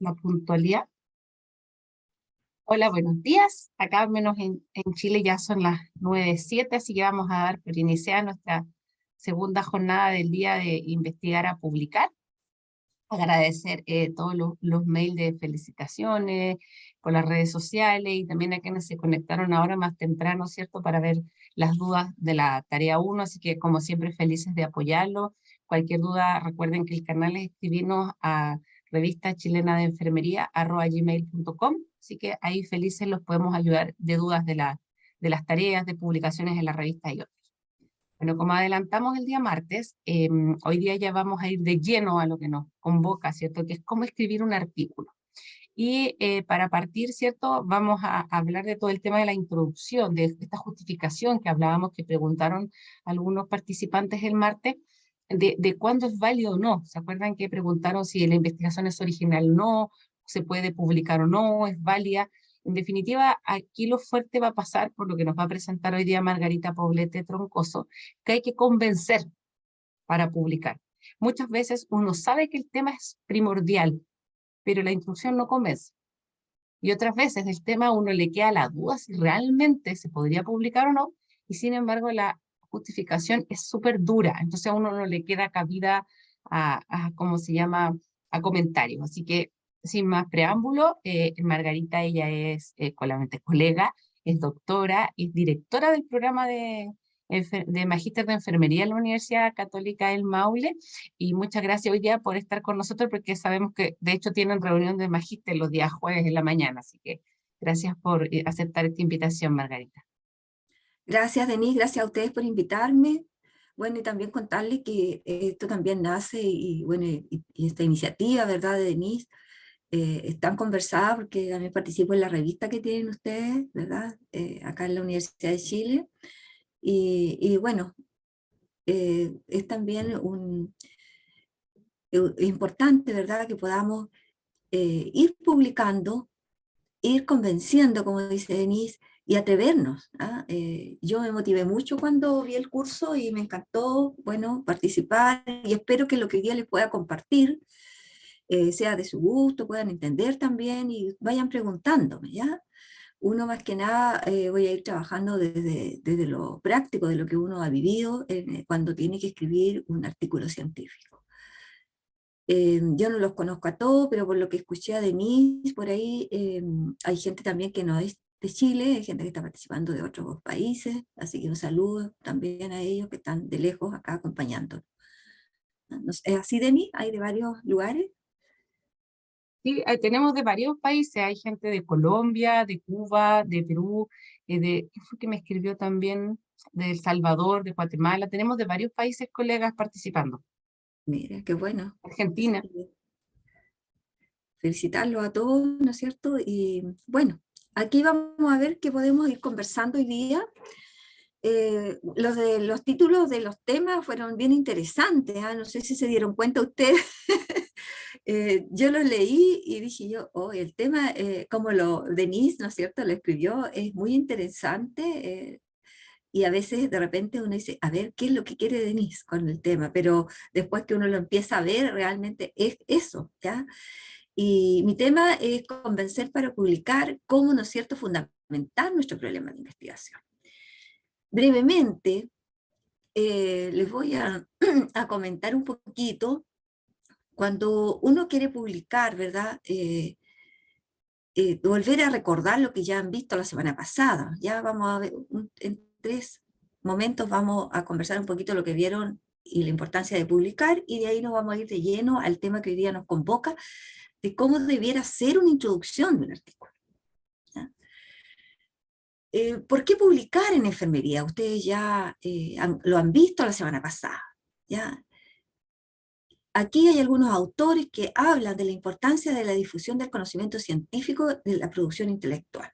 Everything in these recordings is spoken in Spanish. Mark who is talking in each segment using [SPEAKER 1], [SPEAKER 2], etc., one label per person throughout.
[SPEAKER 1] la puntualidad. Hola, buenos días. Acá al menos en Chile ya son las 9:07, así que vamos a dar por iniciada nuestra segunda jornada del día de investigar a publicar. Agradecer todos los mails de felicitaciones por las redes sociales y también a quienes se conectaron ahora más temprano, ¿cierto? Para ver las dudas de la tarea uno, así que como siempre felices de apoyarlo. Cualquier duda, recuerden que el canal es escribirnos a revista chilena de enfermería @gmail.com, así que ahí felices los podemos ayudar de dudas de las tareas, de publicaciones en la revista y otros. Bueno, como adelantamos el día martes, hoy día ya vamos a ir de lleno a lo que nos convoca, ¿cierto? Que es cómo escribir un artículo. Y para partir, ¿cierto? Vamos a hablar de todo el tema de la introducción, de esta justificación que hablábamos, que preguntaron algunos participantes el martes, de cuándo es válido o no. ¿Se acuerdan que preguntaron si la investigación es original o no, se puede publicar o no, es válida? En definitiva, aquí lo fuerte va a pasar por lo que nos va a presentar hoy día Margarita Poblete Troncoso, que hay que convencer para publicar. Muchas veces uno sabe que el tema es primordial, pero la instrucción no convence. Y otras veces el tema a uno le queda la duda si realmente se podría publicar o no, y sin embargo la justificación es súper dura, entonces a uno no le queda cabida ¿cómo se llama?, a comentarios. Así que, sin más preámbulo, Margarita, ella es colega, es doctora, es directora del programa de Magíster de Enfermería en la Universidad Católica del Maule, y muchas gracias hoy día por estar con nosotros, porque sabemos que de hecho tienen reunión de magíster los días jueves en la mañana, así que gracias por aceptar esta invitación, Margarita.
[SPEAKER 2] Gracias, Denise, gracias a ustedes por invitarme. Bueno, y también contarles que esto también nace, y bueno, y esta iniciativa, ¿verdad?, de Denise, están conversadas porque también participo en la revista que tienen ustedes, ¿verdad?, acá en la Universidad de Chile. Y bueno, es también importante, ¿verdad?, que podamos ir publicando, ir convenciendo, como dice Denise, y atrevernos. ¿Ah? Yo me motivé mucho cuando vi el curso y me encantó, bueno, participar, y espero que lo que hoy día les pueda compartir sea de su gusto, puedan entender también y vayan preguntándome, ¿ya? Uno más que nada voy a ir trabajando desde lo práctico, de lo que uno ha vivido cuando tiene que escribir un artículo científico. Yo no los conozco a todos, pero por lo que escuché a Denise por ahí, hay gente también que no es de Chile, hay gente que está participando de otros países, así que un saludo también a ellos que están de lejos acá acompañando. ¿No es así, Denise? ¿Hay de varios lugares?
[SPEAKER 1] Sí, tenemos de varios países, hay gente de Colombia, de Cuba, de Perú, ¿qué fue que me escribió también? De El Salvador, de Guatemala, tenemos de varios países colegas participando.
[SPEAKER 2] Mira, qué bueno. Así
[SPEAKER 1] Argentina.
[SPEAKER 2] que felicitarlos a todos, ¿no es cierto? Y bueno, aquí vamos a ver qué podemos ir conversando hoy día. Los títulos de los temas fueron bien interesantes, ¿ah? No sé si se dieron cuenta ustedes. Yo los leí y dije yo, oh, el tema, como Denise, ¿no es cierto?, lo escribió, es muy interesante, y a veces de repente uno dice, a ver, ¿qué es lo que quiere Denise con el tema? Pero después que uno lo empieza a ver, realmente es eso, ¿ya? Y mi tema es convencer para publicar cómo, ¿no es cierto?, fundamentar nuestro problema de investigación. Brevemente, les voy a, a comentar un poquito. Cuando uno quiere publicar, ¿verdad?, volver a recordar lo que ya han visto la semana pasada. Ya vamos a ver, en 3 momentos vamos a conversar un poquito lo que vieron y la importancia de publicar, y de ahí nos vamos a ir de lleno al tema que hoy día nos convoca, de cómo debiera ser una introducción de un artículo. ¿Ya? ¿Por qué publicar en enfermería? Ustedes ya lo han visto la semana pasada. ¿Ya? Aquí hay algunos autores que hablan de la importancia de la difusión del conocimiento científico de la producción intelectual.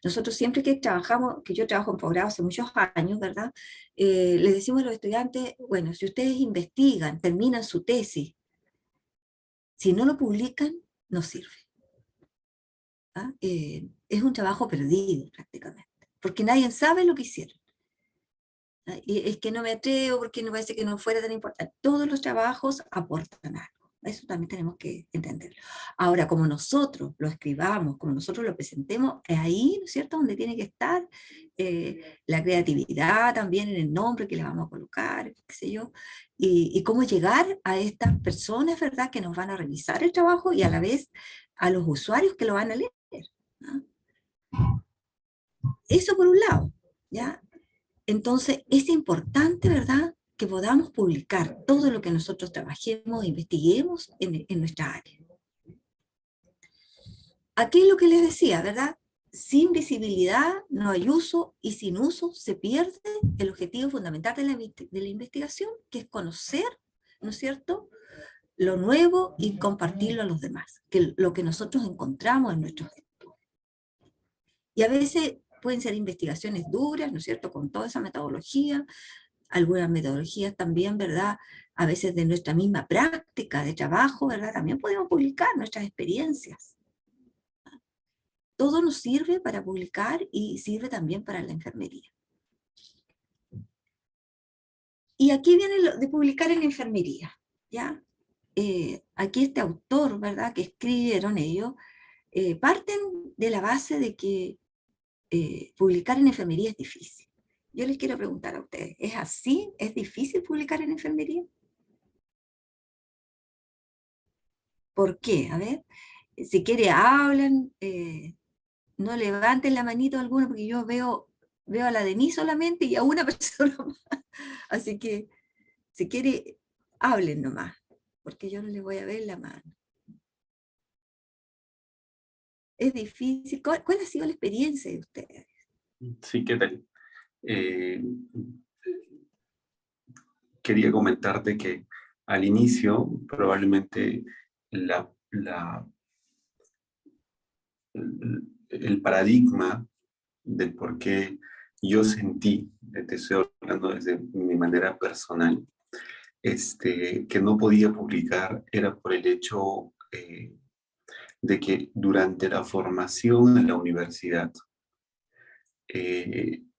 [SPEAKER 2] Nosotros siempre que trabajamos, que yo trabajo en posgrado hace muchos años, ¿verdad?, les decimos a los estudiantes, bueno, si ustedes investigan, terminan su tesis, si no lo publican, no sirve. ¿Ah? Es un trabajo perdido prácticamente, porque nadie sabe lo que hicieron. ¿Ah? Y es que no me atrevo porque me parece que no fuera tan importante. Todos los trabajos aportan algo. Eso también tenemos que entenderlo. Ahora, como nosotros lo escribamos, como nosotros lo presentemos, es ahí, ¿no es cierto?, donde tiene que estar la creatividad también en el nombre que le vamos a colocar, qué sé yo, y cómo llegar a estas personas, ¿verdad?, que nos van a revisar el trabajo y a la vez a los usuarios que lo van a leer, ¿no? Eso por un lado, ¿ya? Entonces, es importante, ¿verdad?, que podamos publicar todo lo que nosotros trabajemos, investiguemos en nuestra área. Aquí es lo que les decía, ¿verdad? Sin visibilidad no hay uso y sin uso se pierde el objetivo fundamental de la investigación, que es conocer, ¿no es cierto?, lo nuevo y compartirlo a los demás, que lo que nosotros encontramos en nuestros estudios. Y a veces pueden ser investigaciones duras, ¿no es cierto?, con toda esa metodología, algunas metodologías también, ¿verdad?, a veces de nuestra misma práctica de trabajo, ¿verdad?, también podemos publicar nuestras experiencias. Todo nos sirve para publicar y sirve también para la enfermería. Y aquí viene lo de publicar en enfermería, ¿ya? Aquí este autor, ¿verdad?, que escribieron ellos, parten de la base de que publicar en enfermería es difícil. Yo les quiero preguntar a ustedes, ¿es así? ¿Es difícil publicar en enfermería? ¿Por qué? A ver, si quiere hablan, no levanten la manito alguno, porque yo veo a la Denise solamente y a una persona más. Así que, si quiere, hablen nomás, porque yo no les voy a ver la mano. Es difícil. ¿Cuál ha sido la experiencia de ustedes?
[SPEAKER 3] Sí, ¿qué tal? Quería comentarte que al inicio probablemente el paradigma del por qué yo sentí, te estoy hablando desde mi manera personal, que no podía publicar era por el hecho de que durante la formación en la universidad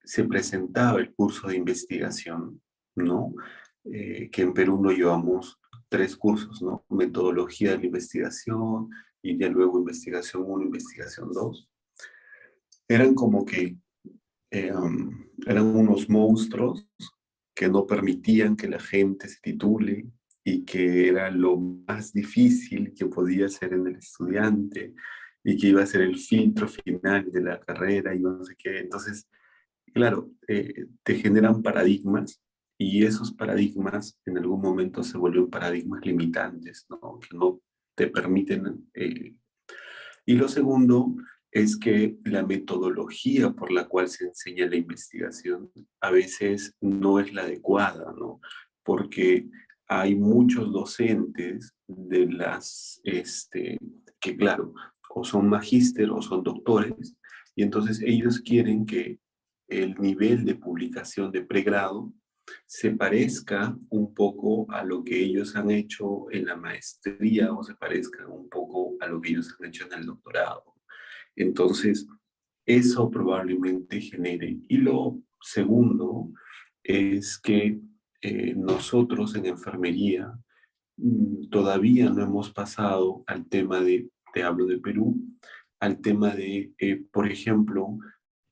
[SPEAKER 3] se presentaba el curso de investigación, ¿no? Que en Perú lo llevamos 3 cursos, ¿no? Metodología de la investigación y ya luego investigación 1, investigación 2. Eran como que eran unos monstruos que no permitían que la gente se titule y que era lo más difícil que podía ser en el estudiante y que iba a ser el filtro final de la carrera y no sé qué. Entonces, claro, te generan paradigmas y esos paradigmas en algún momento se vuelven paradigmas limitantes, ¿no? Que no te permiten. Y lo segundo es que la metodología por la cual se enseña la investigación a veces no es la adecuada, ¿no? Porque hay muchos docentes que claro, o son magíster o son doctores, y entonces ellos quieren que el nivel de publicación de pregrado se parezca un poco a lo que ellos han hecho en la maestría o se parezca un poco a lo que ellos han hecho en el doctorado. Entonces, eso probablemente genere. Y lo segundo es que nosotros en enfermería todavía no hemos pasado al tema te hablo de Perú, al tema de, por ejemplo,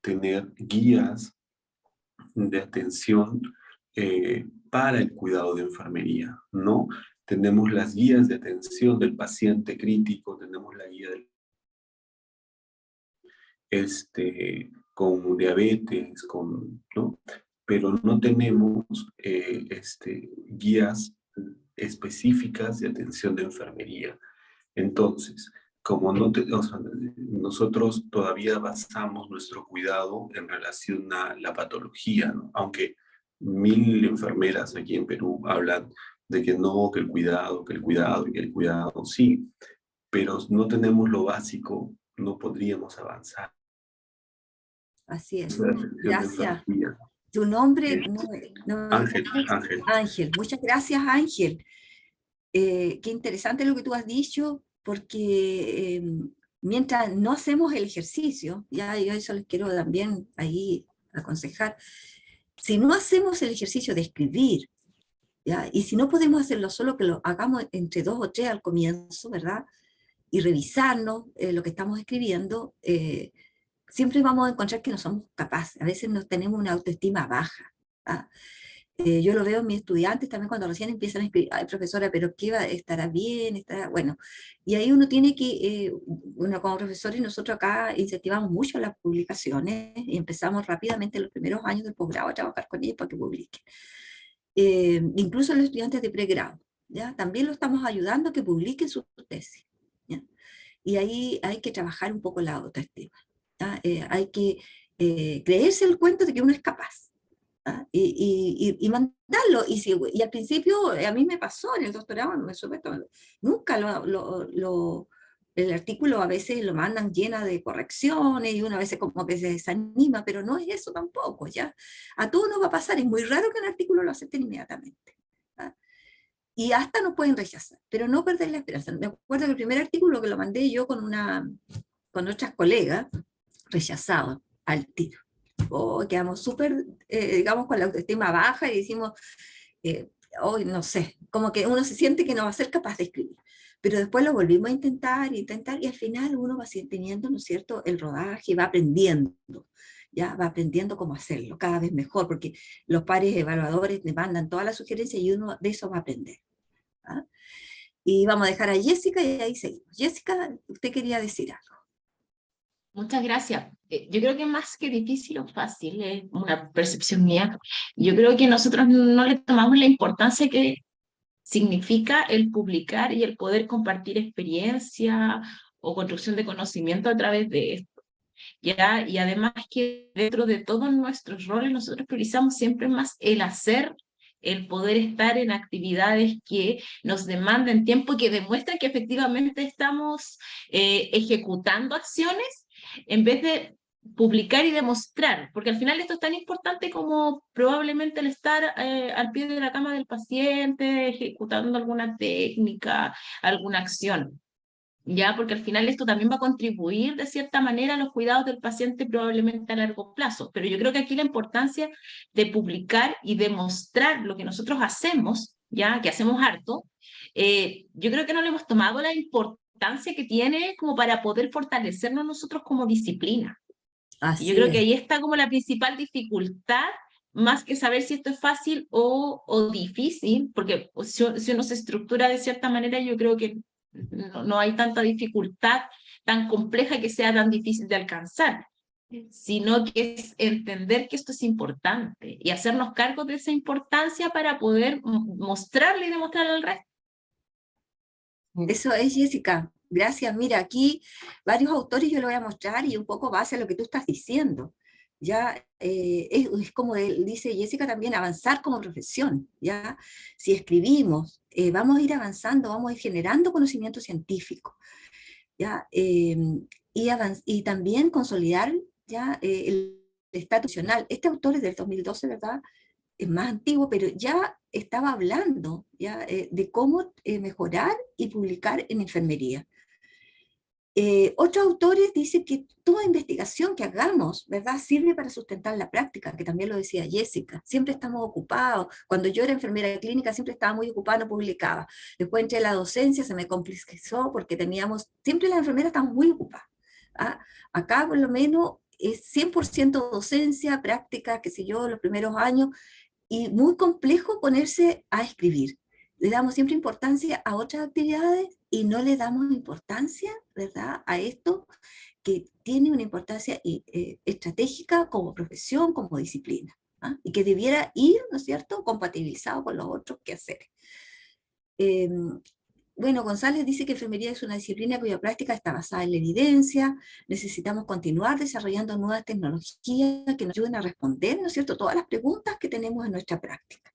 [SPEAKER 3] tener guías de atención para el cuidado de enfermería, ¿no? Tenemos las guías de atención del paciente crítico, tenemos la guía con diabetes, ¿no? Pero no tenemos guías específicas de atención de enfermería. Entonces, como o sea, nosotros todavía basamos nuestro cuidado en relación a la patología, ¿no? Aunque 1000 enfermeras aquí en Perú hablan de que no, que el cuidado, que el cuidado y que el cuidado, sí, pero no tenemos lo básico, no podríamos avanzar.
[SPEAKER 2] Así es.
[SPEAKER 3] La atención de
[SPEAKER 2] Gracias.
[SPEAKER 3] enfermería.
[SPEAKER 2] Tu nombre no me
[SPEAKER 3] Ángel, Ángel.
[SPEAKER 2] Ángel. Muchas gracias, Ángel. Qué interesante lo que tú has dicho, porque mientras no hacemos el ejercicio, ya yo eso les quiero también ahí aconsejar, si no hacemos el ejercicio de escribir ¿ya? Y si no podemos hacerlo solo, que lo hagamos entre 2 o 3 al comienzo, ¿verdad? Y revisarnos lo que estamos escribiendo, siempre vamos a encontrar que no somos capaces. A veces nos tenemos una autoestima baja. ¿Ah? Yo lo veo en mis estudiantes también cuando recién empiezan a escribir, ay, profesora, pero ¿qué va? ¿Estará bien? ¿Estará? Bueno, y ahí uno tiene que, bueno, como profesores nosotros acá incentivamos mucho las publicaciones y empezamos rápidamente en los primeros años del posgrado a trabajar con ellos para que publiquen. Incluso los estudiantes de pregrado, ¿ya? También lo estamos ayudando a que publiquen sus tesis, ¿ya? Y ahí hay que trabajar un poco la autoestima, ¿ya? Hay que creerse el cuento de que uno es capaz. ¿Ah? Y mandarlo. Y al principio a mí me pasó en el doctorado, no me supuesto, nunca el artículo a veces lo mandan llena de correcciones y uno a veces como que se desanima, pero no es eso tampoco, ¿ya? A todos nos va a pasar, es muy raro que un artículo lo acepten inmediatamente. ¿Ah? Y hasta nos pueden rechazar, pero no perder la esperanza. Me acuerdo que el primer artículo que lo mandé yo con otras colegas, rechazado al tiro. Quedamos súper, digamos, con la autoestima baja y decimos, hoy no sé, como que uno se siente que no va a ser capaz de escribir. Pero después lo volvimos a intentar, y al final uno va teniendo, ¿no es cierto?, el rodaje, va aprendiendo, ya va aprendiendo cómo hacerlo cada vez mejor, porque los pares evaluadores te mandan todas las sugerencias y uno de eso va a aprender. ¿Ah? Y vamos a dejar a Jessica y ahí seguimos. Jessica, usted quería decir algo.
[SPEAKER 4] Muchas gracias. Yo creo que más que difícil o fácil, es una percepción mía. Yo creo que nosotros no le tomamos la importancia que significa el publicar y el poder compartir experiencia o construcción de conocimiento a través de esto. ¿Ya? Y además que dentro de todos nuestros roles nosotros priorizamos siempre más el hacer, el poder estar en actividades que nos demanden tiempo y que demuestran que efectivamente estamos ejecutando acciones en vez de publicar y demostrar, porque al final esto es tan importante como probablemente el estar al pie de la cama del paciente, ejecutando alguna técnica, alguna acción. ¿Ya? Porque al final esto también va a contribuir de cierta manera a los cuidados del paciente probablemente a largo plazo. Pero yo creo que aquí la importancia de publicar y demostrar lo que nosotros hacemos, ¿ya? Que hacemos harto, yo creo que no le hemos tomado la importancia que tiene como para poder fortalecernos nosotros como disciplina. Y yo
[SPEAKER 2] Así
[SPEAKER 4] creo que
[SPEAKER 2] es.
[SPEAKER 4] ahí está como la principal dificultad, más que saber si esto es fácil o difícil, porque si uno se estructura de cierta manera, yo creo que no hay tanta dificultad tan compleja que sea tan difícil de alcanzar, sino que es entender que esto es importante y hacernos cargo de esa importancia para poder mostrarle y demostrarle al resto.
[SPEAKER 2] Eso es, Jessica. Gracias. Mira, aquí varios autores yo le voy a mostrar y un poco base a lo que tú estás diciendo. Ya es como dice Jessica también, avanzar como profesión. Ya, si escribimos, vamos a ir avanzando, vamos a ir generando conocimiento científico. Ya, y también consolidar ya el estatus nacional. Este autor es del 2012, ¿verdad? Es más antiguo, pero ya estaba hablando ya, de cómo mejorar y publicar en enfermería. Otros autores dicen que toda investigación que hagamos, ¿verdad?, sirve para sustentar la práctica, que también lo decía Jessica. Siempre estamos ocupados. Cuando yo era enfermera clínica siempre estaba muy ocupada, no publicaba. Después entré a la docencia, se me complejizó porque siempre las enfermeras estaban muy ocupadas. ¿Ah? Acá por lo menos es 100% docencia, práctica, qué sé yo, los primeros años, y muy complejo ponerse a escribir. Le damos siempre importancia a otras actividades y no le damos importancia, ¿verdad?, a esto que tiene una importancia estratégica como profesión, como disciplina, ¿ah? Y que debiera ir, ¿no es cierto?, compatibilizado con los otros quehaceres. Bueno, González dice que enfermería es una disciplina cuya práctica está basada en la evidencia. Necesitamos continuar desarrollando nuevas tecnologías que nos ayuden a responder, ¿no es cierto?, todas las preguntas que tenemos en nuestra práctica.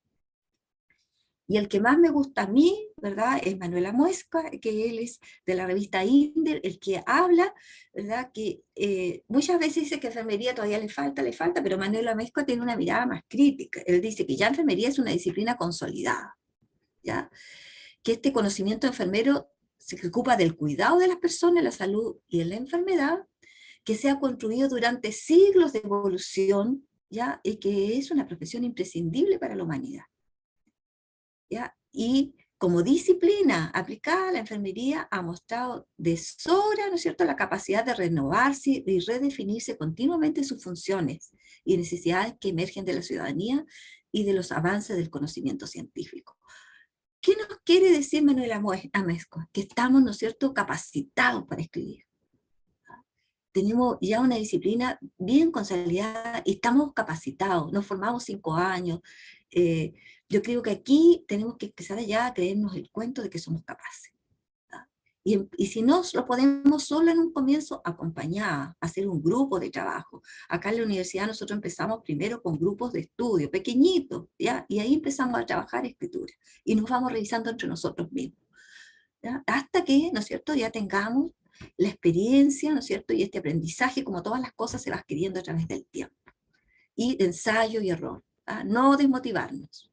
[SPEAKER 2] Y el que más me gusta a mí, ¿verdad?, es Manuel Amuezca, que él es de la revista Inder, el que habla, ¿verdad?, que muchas veces dice que enfermería todavía le falta, pero Manuel Amuezca tiene una mirada más crítica. Él dice que ya enfermería es una disciplina consolidada, ¿ya?, que este conocimiento enfermero se ocupa del cuidado de las personas, la salud y de la enfermedad, que se ha construido durante siglos de evolución, ¿ya?, y que es una profesión imprescindible para la humanidad. ¿ya? Y como disciplina aplicada a la enfermería ha mostrado de sobra, ¿no es cierto?, la capacidad de renovarse y redefinirse continuamente sus funciones y necesidades que emergen de la ciudadanía y de los avances del conocimiento científico. ¿Qué nos quiere decir Manuel Amezcua? Que estamos, ¿no es cierto?, capacitados para escribir. Tenemos ya una disciplina bien consolidada y estamos capacitados, nos formamos 5 años. Yo creo que aquí tenemos que empezar ya a creernos el cuento de que somos capaces. Y si no lo podemos solo en un comienzo, acompañar, hacer un grupo de trabajo. Acá en la universidad nosotros empezamos primero con grupos de estudio, pequeñitos, ¿ya? Y ahí empezamos a trabajar escritura. Y nos vamos revisando entre nosotros mismos, ¿ya? Hasta que, ¿no es cierto?, ya tengamos la experiencia, ¿no es cierto?, y este aprendizaje, como todas las cosas, se va adquiriendo a través del tiempo. Y de ensayo y error, ¿ya? No desmotivarnos.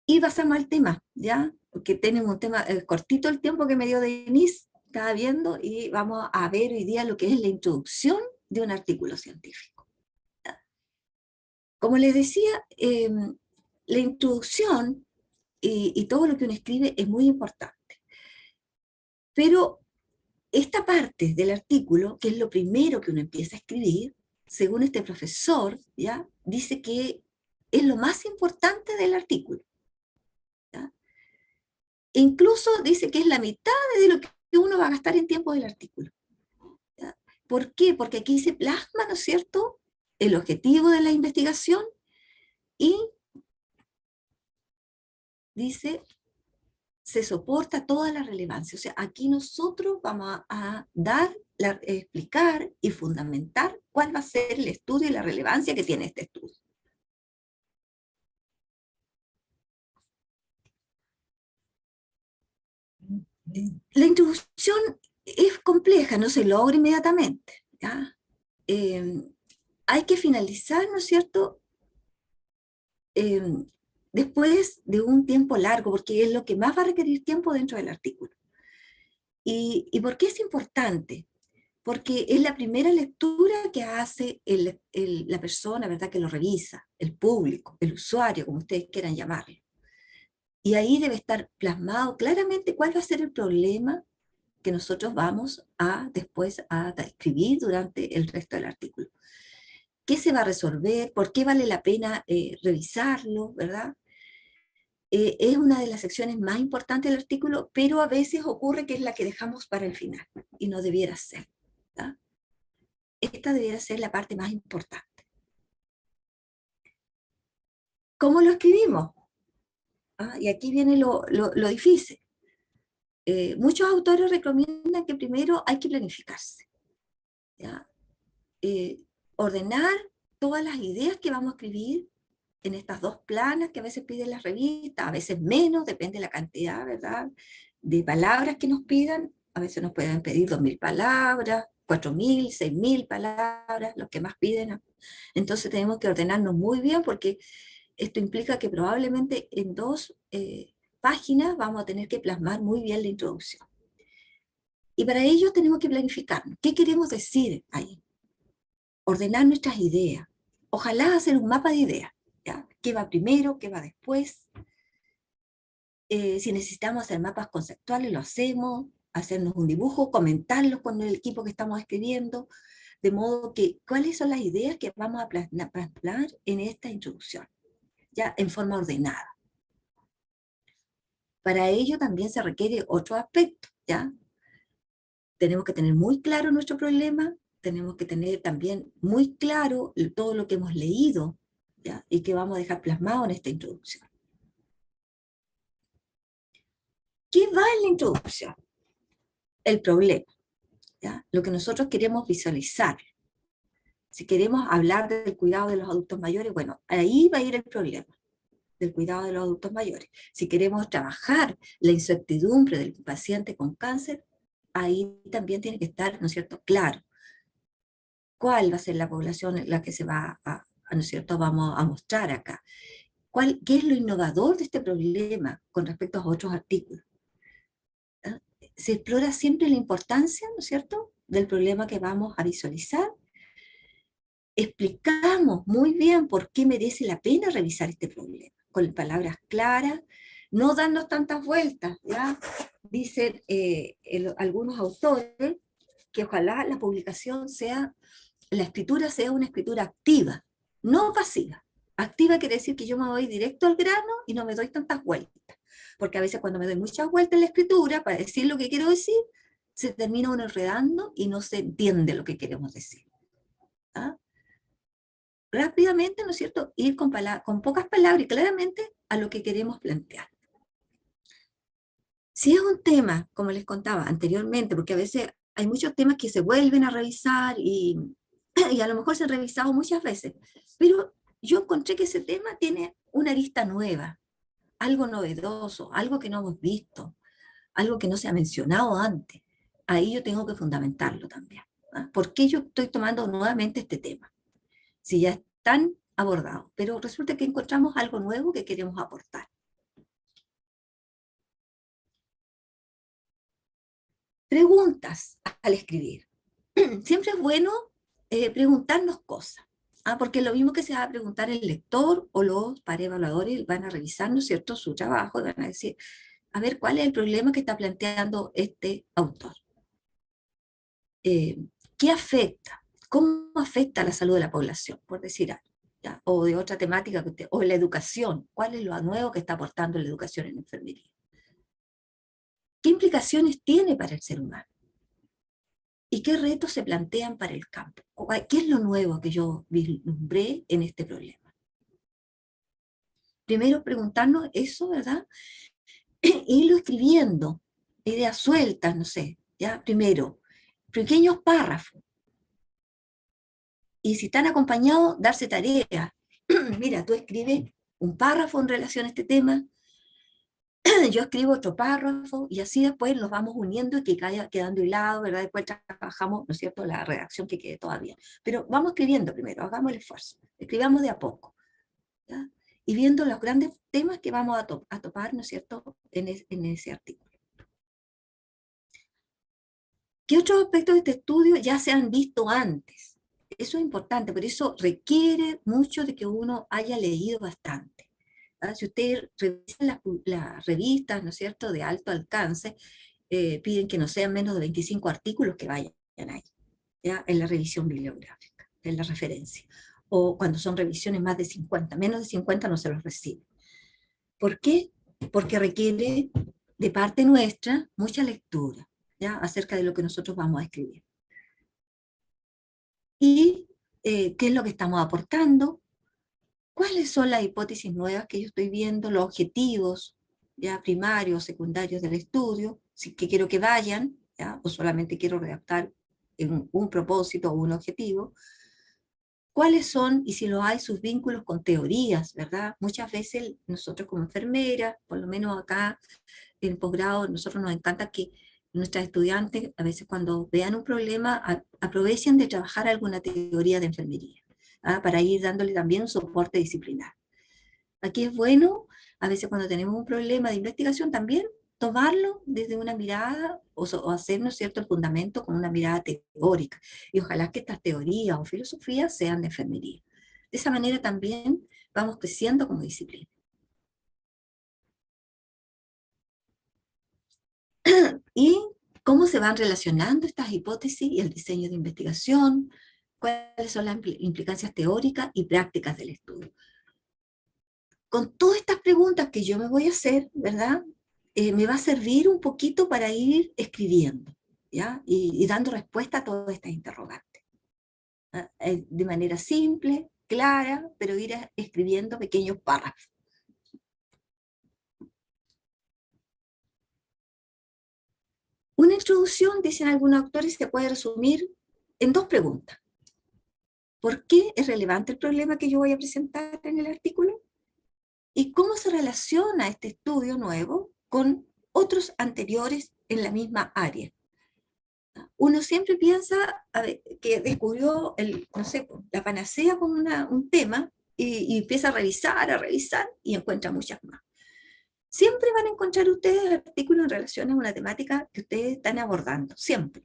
[SPEAKER 2] Y pasamos al tema, ¿ya? Porque tenemos un tema cortito el tiempo que me dio Denise, estaba viendo, y vamos a ver hoy día lo que es la introducción de un artículo científico, ¿ya? Como les decía, la introducción y todo lo que uno escribe es muy importante. Pero esta parte del artículo, que es lo primero que uno empieza a escribir, según este profesor, ¿ya?, dice que es lo más importante del artículo, ¿ya? E incluso dice que es la mitad de lo que uno va a gastar en tiempo del artículo, ¿ya? ¿Por qué? Porque aquí se plasma, ¿no es cierto?, el objetivo de la investigación y dice, se soporta toda la relevancia. O sea, aquí nosotros vamos a dar, explicar y fundamentar cuál va a ser el estudio y la relevancia que tiene este estudio. La introducción es compleja, no se logra inmediatamente, ¿ya? Hay que finalizar, ¿no es cierto?, después de un tiempo largo, porque es lo que más va a requerir tiempo dentro del artículo. ¿Y por qué es importante? Porque es la primera lectura que hace la persona, ¿verdad?, que lo revisa, el público, el usuario, como ustedes quieran llamarlo. Y ahí debe estar plasmado claramente cuál va a ser el problema que nosotros vamos a después a escribir durante el resto del artículo. ¿Qué se va a resolver? ¿Por qué vale la pena revisarlo, verdad? Es una de las secciones más importantes del artículo, pero a veces ocurre que es la que dejamos para el final, y no debiera ser, ¿verdad? Esta debiera ser la parte más importante. ¿Cómo lo escribimos? Y aquí viene lo difícil. Muchos autores recomiendan que primero hay que planificarse, ¿ya? Ordenar todas las ideas que vamos a escribir en estas 2 planas que a veces piden las revistas, a veces menos, depende de la cantidad, ¿verdad?, de palabras que nos pidan. A veces nos pueden pedir 2.000 palabras, 4.000, 6.000 palabras, los que más piden. Entonces tenemos que ordenarnos muy bien, porque esto implica que probablemente en 2 páginas vamos a tener que plasmar muy bien la introducción. Y para ello tenemos que planificarnos. ¿Qué queremos decir ahí? Ordenar nuestras ideas. Ojalá hacer un mapa de ideas, ¿ya? ¿Qué va primero? ¿Qué va después? Si necesitamos hacer mapas conceptuales, lo hacemos. Hacernos un dibujo, comentarlos con el equipo que estamos escribiendo, de modo que, ¿cuáles son las ideas que vamos a plasmar en esta introducción? Ya en forma ordenada. Para ello también se requiere otro aspecto, ¿ya? Tenemos que tener muy claro nuestro problema, tenemos que tener también muy claro todo lo que hemos leído, ¿ya?, y que vamos a dejar plasmado en esta introducción. ¿Qué va en la introducción? El problema, ¿ya?, lo que nosotros queremos visualizar. Si queremos hablar del cuidado de los adultos mayores, bueno, ahí va a ir el problema del cuidado de los adultos mayores. Si queremos trabajar la incertidumbre del paciente con cáncer, ahí también tiene que estar, ¿no es cierto?, claro cuál va a ser la población en la que se va ¿no es cierto?, vamos a mostrar acá. ¿Qué es lo innovador de este problema con respecto a otros artículos? ¿Ah? Se explora siempre la importancia, ¿no es cierto?, del problema que vamos a visualizar. Explicamos muy bien por qué merece la pena revisar este problema. con palabras claras, no darnos tantas vueltas, ¿ya? Dicen algunos autores que ojalá la publicación sea, la escritura sea una escritura activa, no pasiva. Activa quiere decir que yo me voy directo al grano y no me doy tantas vueltas, porque a veces cuando me doy muchas vueltas en la escritura para decir lo que quiero decir, se termina uno enredando y no se entiende lo que queremos decir. ¿Ah? Rápidamente, ¿no es cierto?, ir con pocas palabras y claramente a lo que queremos plantear. Si es un tema, como les contaba anteriormente, porque a veces hay muchos temas que se vuelven a revisar y a lo mejor se han revisado muchas veces, pero yo encontré que ese tema tiene una arista nueva, algo novedoso, algo que no hemos visto, algo que no se ha mencionado antes. Ahí yo tengo que fundamentarlo también. ¿Ah? ¿Por qué yo estoy tomando nuevamente este tema? Si ya están abordados, pero resulta que encontramos algo nuevo que queremos aportar. Preguntas al escribir. Siempre es bueno preguntarnos cosas, porque lo mismo que se va a preguntar el lector o los pares evaluadores van a revisar, ¿no es cierto?, su trabajo y van a decir, a ver, ¿cuál es el problema que está planteando este autor? ¿Qué afecta? ¿Cómo afecta a la salud de la población? Por decir algo. ¿Ya? O de otra temática, o la educación. ¿Cuál es lo nuevo que está aportando la educación en enfermería? ¿Qué implicaciones tiene para el ser humano? ¿Y qué retos se plantean para el campo? ¿Qué es lo nuevo que yo vislumbré en este problema? Primero preguntarnos eso, ¿verdad? Irlo escribiendo, ideas sueltas, no sé, ¿ya? Primero, pequeños párrafos. Y si están acompañados, darse tarea. Mira, tú escribes un párrafo en relación a este tema, yo escribo otro párrafo, y así después los vamos uniendo y que vaya quedando hilado, ¿verdad? Después trabajamos, ¿no es cierto?, la redacción que quede todavía. Pero vamos escribiendo primero, hagamos el esfuerzo, escribamos de a poco, ¿ya? Y viendo los grandes temas que vamos a topar, ¿no es cierto?, en ese artículo. ¿Qué otros aspectos de este estudio ya se han visto antes? Eso es importante, por eso requiere mucho de que uno haya leído bastante. ¿Ah? Si usted revisa las revistas, ¿no es cierto?, de alto alcance, piden que no sean menos de 25 artículos que vayan ahí, ¿ya?, en la revisión bibliográfica, en la referencia. O cuando son revisiones más de 50, menos de 50 no se los recibe. ¿Por qué? Porque requiere de parte nuestra mucha lectura, ¿ya?, acerca de lo que nosotros vamos a escribir. Y qué es lo que estamos aportando, cuáles son las hipótesis nuevas que yo estoy viendo, los objetivos ya primarios, secundarios del estudio, si que quiero que vayan, ¿ya?, o solamente quiero redactar un propósito o un objetivo, cuáles son, y si lo hay, sus vínculos con teorías, ¿verdad? Muchas veces nosotros como enfermeras, por lo menos acá en posgrado, nosotros nos encanta que nuestras estudiantes, a veces cuando vean un problema, aprovechen de trabajar alguna teoría de enfermería, para ir dándole también un soporte disciplinar. Aquí es bueno, a veces cuando tenemos un problema de investigación también, tomarlo desde una mirada, o hacer, ¿no es cierto?, el fundamento con una mirada teórica. Y ojalá que estas teorías o filosofías sean de enfermería. De esa manera también vamos creciendo como disciplina. Y cómo se van relacionando estas hipótesis y el diseño de investigación, cuáles son las implicancias teóricas y prácticas del estudio. Con todas estas preguntas que yo me voy a hacer, ¿verdad?, me va a servir un poquito para ir escribiendo, ¿ya? Y dando respuesta a todas estas interrogantes. De manera simple, clara, pero ir escribiendo pequeños párrafos. Una introducción, dicen algunos autores, se puede resumir en dos preguntas. ¿Por qué es relevante el problema que yo voy a presentar en el artículo? ¿Y cómo se relaciona este estudio nuevo con otros anteriores en la misma área? Uno siempre piensa que descubrió no sé, la panacea con un tema y empieza a revisar y encuentra muchas más. Siempre van a encontrar ustedes artículos en relación a una temática que ustedes están abordando, siempre.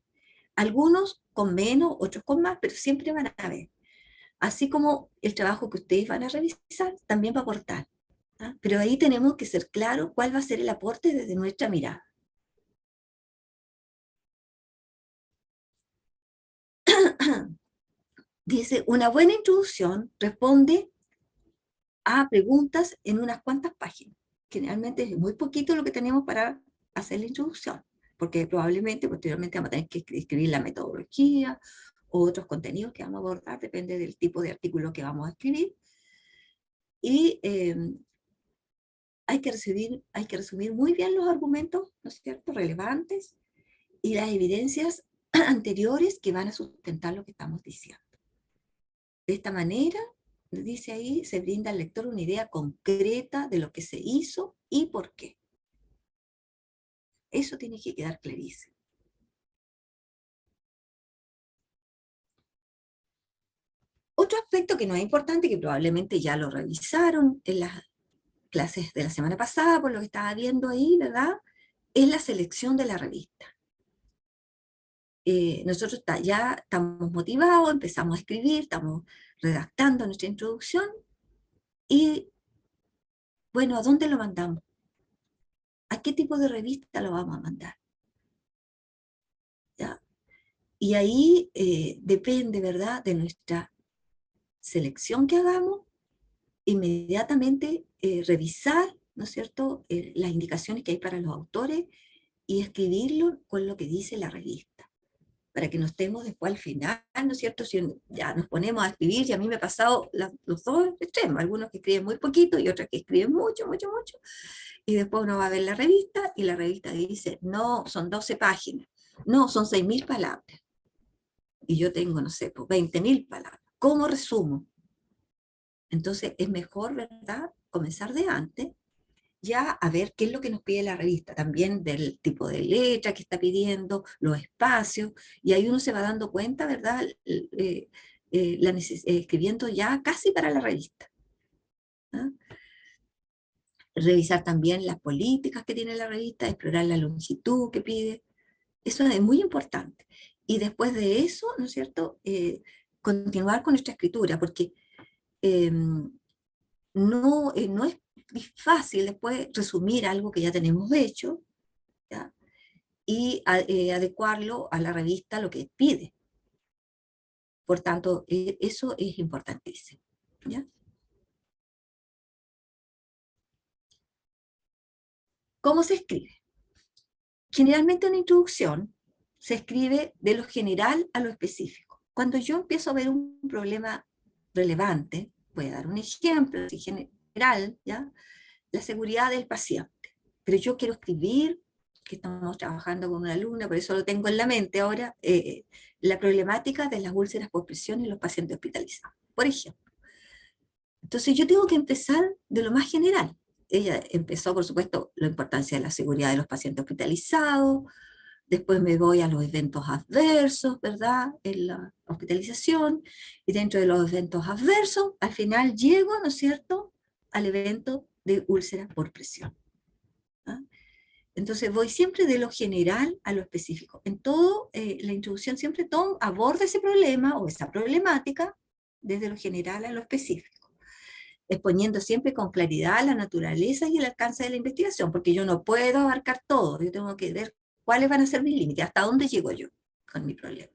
[SPEAKER 2] Algunos con menos, otros con más, pero siempre van a ver. Así como el trabajo que ustedes van a revisar también va a aportar. ¿ah? Pero ahí tenemos que ser claros cuál va a ser el aporte desde nuestra mirada. Dice, una buena introducción responde a preguntas en unas cuantas páginas. Generalmente es muy poquito lo que tenemos para hacer la introducción, porque probablemente posteriormente vamos a tener que escribir la metodología o otros contenidos que vamos a abordar, depende del tipo de artículo que vamos a escribir. Y hay que resumir muy bien los argumentos, ¿no es cierto?, relevantes y las evidencias anteriores que van a sustentar lo que estamos diciendo. De esta manera, dice ahí, se brinda al lector una idea concreta de lo que se hizo y por qué. Eso tiene que quedar clarísimo. Otro aspecto que no es importante, que probablemente ya lo revisaron en las clases de la semana pasada, por lo que estaba viendo ahí, ¿verdad?, es la selección de la revista. Nosotros ya estamos motivados, empezamos a escribir, estamos redactando nuestra introducción y, bueno, ¿a dónde lo mandamos? ¿A qué tipo de revista lo vamos a mandar? ¿Ya? Y ahí depende, ¿verdad?, de nuestra selección que hagamos, inmediatamente revisar, ¿no es cierto?, las indicaciones que hay para los autores y escribirlo con lo que dice la revista, para que no estemos después al final, ¿no es cierto?, si ya nos ponemos a escribir, y a mí me ha pasado los dos extremos, algunos que escriben muy poquito y otros que escriben mucho, mucho, mucho, y después uno va a ver la revista y la revista dice, no, son 12 páginas, no, son 6.000 palabras, y yo tengo, no sé, pues 20.000 palabras. ¿Cómo resumo? Entonces es mejor, ¿verdad?, comenzar de antes, ya a ver qué es lo que nos pide la revista, también del tipo de letra que está pidiendo, los espacios, y ahí uno se va dando cuenta, ¿verdad?, escribiendo ya casi para la revista. ¿Ah? Revisar también las políticas que tiene la revista, explorar la longitud que pide, eso es muy importante. Y después de eso, ¿no es cierto?, continuar con nuestra escritura, porque no es fácil después resumir algo que ya tenemos hecho, ¿ya?, y adecuarlo a la revista lo que pide. Por tanto, eso es importantísimo, ¿ya? ¿Cómo se escribe? Generalmente una introducción se escribe de lo general a lo específico. Cuando yo empiezo a ver un problema relevante, voy a dar un ejemplo así general, ¿ya?, la seguridad del paciente. Pero yo quiero escribir, que estamos trabajando con una alumna, por eso lo tengo en la mente ahora, la problemática de las úlceras por presión en los pacientes hospitalizados, por ejemplo. Entonces yo tengo que empezar de lo más general. Ella empezó, por supuesto, la importancia de la seguridad de los pacientes hospitalizados, después me voy a los eventos adversos, ¿verdad?, en la hospitalización, y dentro de los eventos adversos, al final llego, ¿no es cierto?, al evento de úlceras por presión. ¿Ah? Entonces voy siempre de lo general a lo específico. En todo, la introducción siempre aborda ese problema o esa problemática desde lo general a lo específico, exponiendo siempre con claridad la naturaleza y el alcance de la investigación, porque yo no puedo abarcar todo, yo tengo que ver cuáles van a ser mis límites, hasta dónde llego yo con mi problema.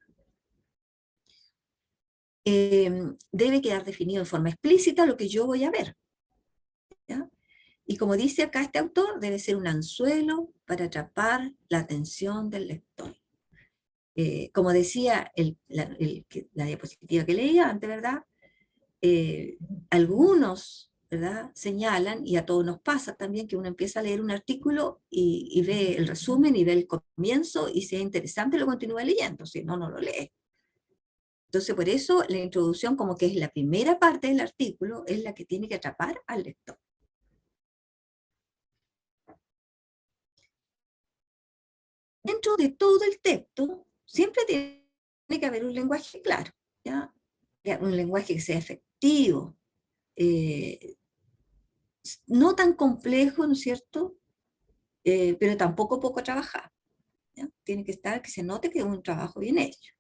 [SPEAKER 2] Debe quedar definido en forma explícita lo que yo voy a ver, ¿ya? Y como dice acá este autor, debe ser un anzuelo para atrapar la atención del lector. Como decía la diapositiva que leía antes, ¿verdad?, algunos, ¿verdad?, señalan, y a todos nos pasa también, que uno empieza a leer un artículo y ve el resumen y ve el comienzo, y si es interesante lo continúa leyendo, si no, no lo lee. Entonces, por eso la introducción, como que es la primera parte del artículo, es la que tiene que atrapar al lector. Dentro de todo el texto, siempre tiene que haber un lenguaje claro, ¿ya? Un lenguaje que sea efectivo, no tan complejo, ¿no es cierto?, pero tampoco poco trabajado, ¿ya? Tiene que estar, que se note que es un trabajo bien hecho.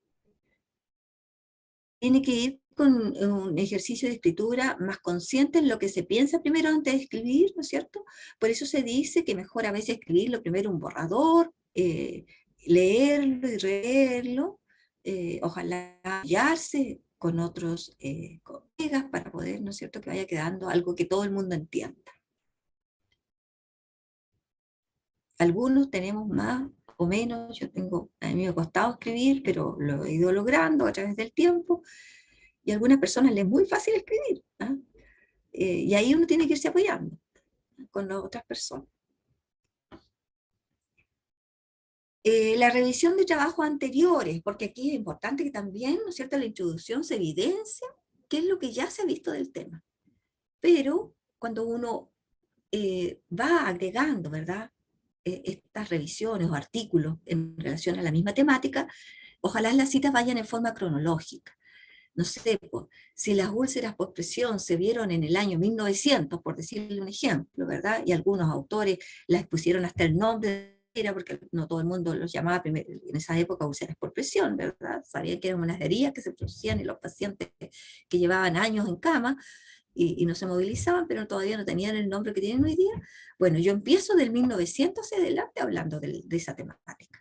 [SPEAKER 2] tiene que ir con un ejercicio de escritura más consciente en lo que se piensa primero antes de escribir, ¿no es cierto? Por eso se dice que mejor a veces escribirlo primero un borrador, leerlo y releerlo, ojalá apoyarse con otros colegas para poder, ¿no es cierto?, que vaya quedando algo que todo el mundo entienda. Algunos tenemos más o menos, a mí me ha costado escribir, pero lo he ido logrando a través del tiempo, y a algunas personas les es muy fácil escribir, ¿ah? Y ahí uno tiene que irse apoyando con las otras personas. La revisión de trabajos anteriores, porque aquí es importante que también, ¿no es cierto?, la introducción se evidencia qué es lo que ya se ha visto del tema. Pero cuando uno va agregando, ¿verdad?, estas revisiones o artículos en relación a la misma temática, ojalá las citas vayan en forma cronológica. No sé, pues, si las úlceras por presión se vieron en el año 1900, por decirle un ejemplo, ¿verdad? Y algunos autores las pusieron hasta el nombre, porque no todo el mundo los llamaba en esa época úlceras por presión, ¿verdad? Sabían que eran unas heridas que se producían en los pacientes que llevaban años en cama y no se movilizaban, pero todavía no tenían el nombre que tienen hoy día. Bueno, yo empiezo del 1900 hacia adelante hablando de esa temática,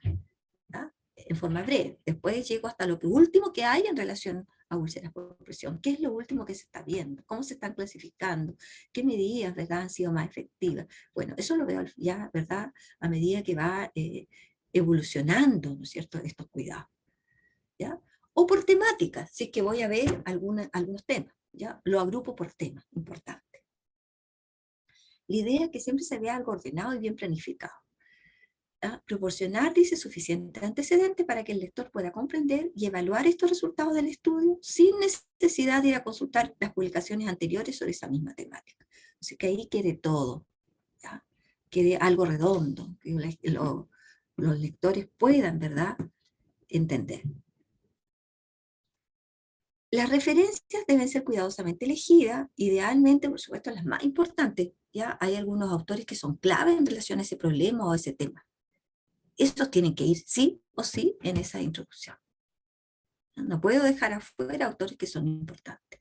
[SPEAKER 2] ¿verdad?, en forma breve. Después llego hasta lo último que hay en relación a úlceras por presión. ¿Qué es lo último que se está viendo? ¿Cómo se están clasificando? ¿Qué medidas, verdad, han sido más efectivas? Bueno, eso lo veo ya, ¿verdad?, a medida que va evolucionando, ¿no es cierto?, estos cuidados, ¿ya? O por temáticas, si es que voy a ver algunos temas, ¿ya? Lo agrupo por temas importantes. La idea es que siempre se vea algo ordenado y bien planificado. Proporcionar, dice, suficiente antecedente para que el lector pueda comprender y evaluar estos resultados del estudio sin necesidad de ir a consultar las publicaciones anteriores sobre esa misma temática. Así que ahí quede todo, ¿ya? Quede algo redondo, que los lectores puedan, ¿verdad?, entender. Las referencias deben ser cuidadosamente elegidas, idealmente, por supuesto, las más importantes. Ya hay algunos autores que son claves en relación a ese problema o a ese tema. Estos tienen que ir sí o sí en esa introducción. No puedo dejar afuera autores que son importantes.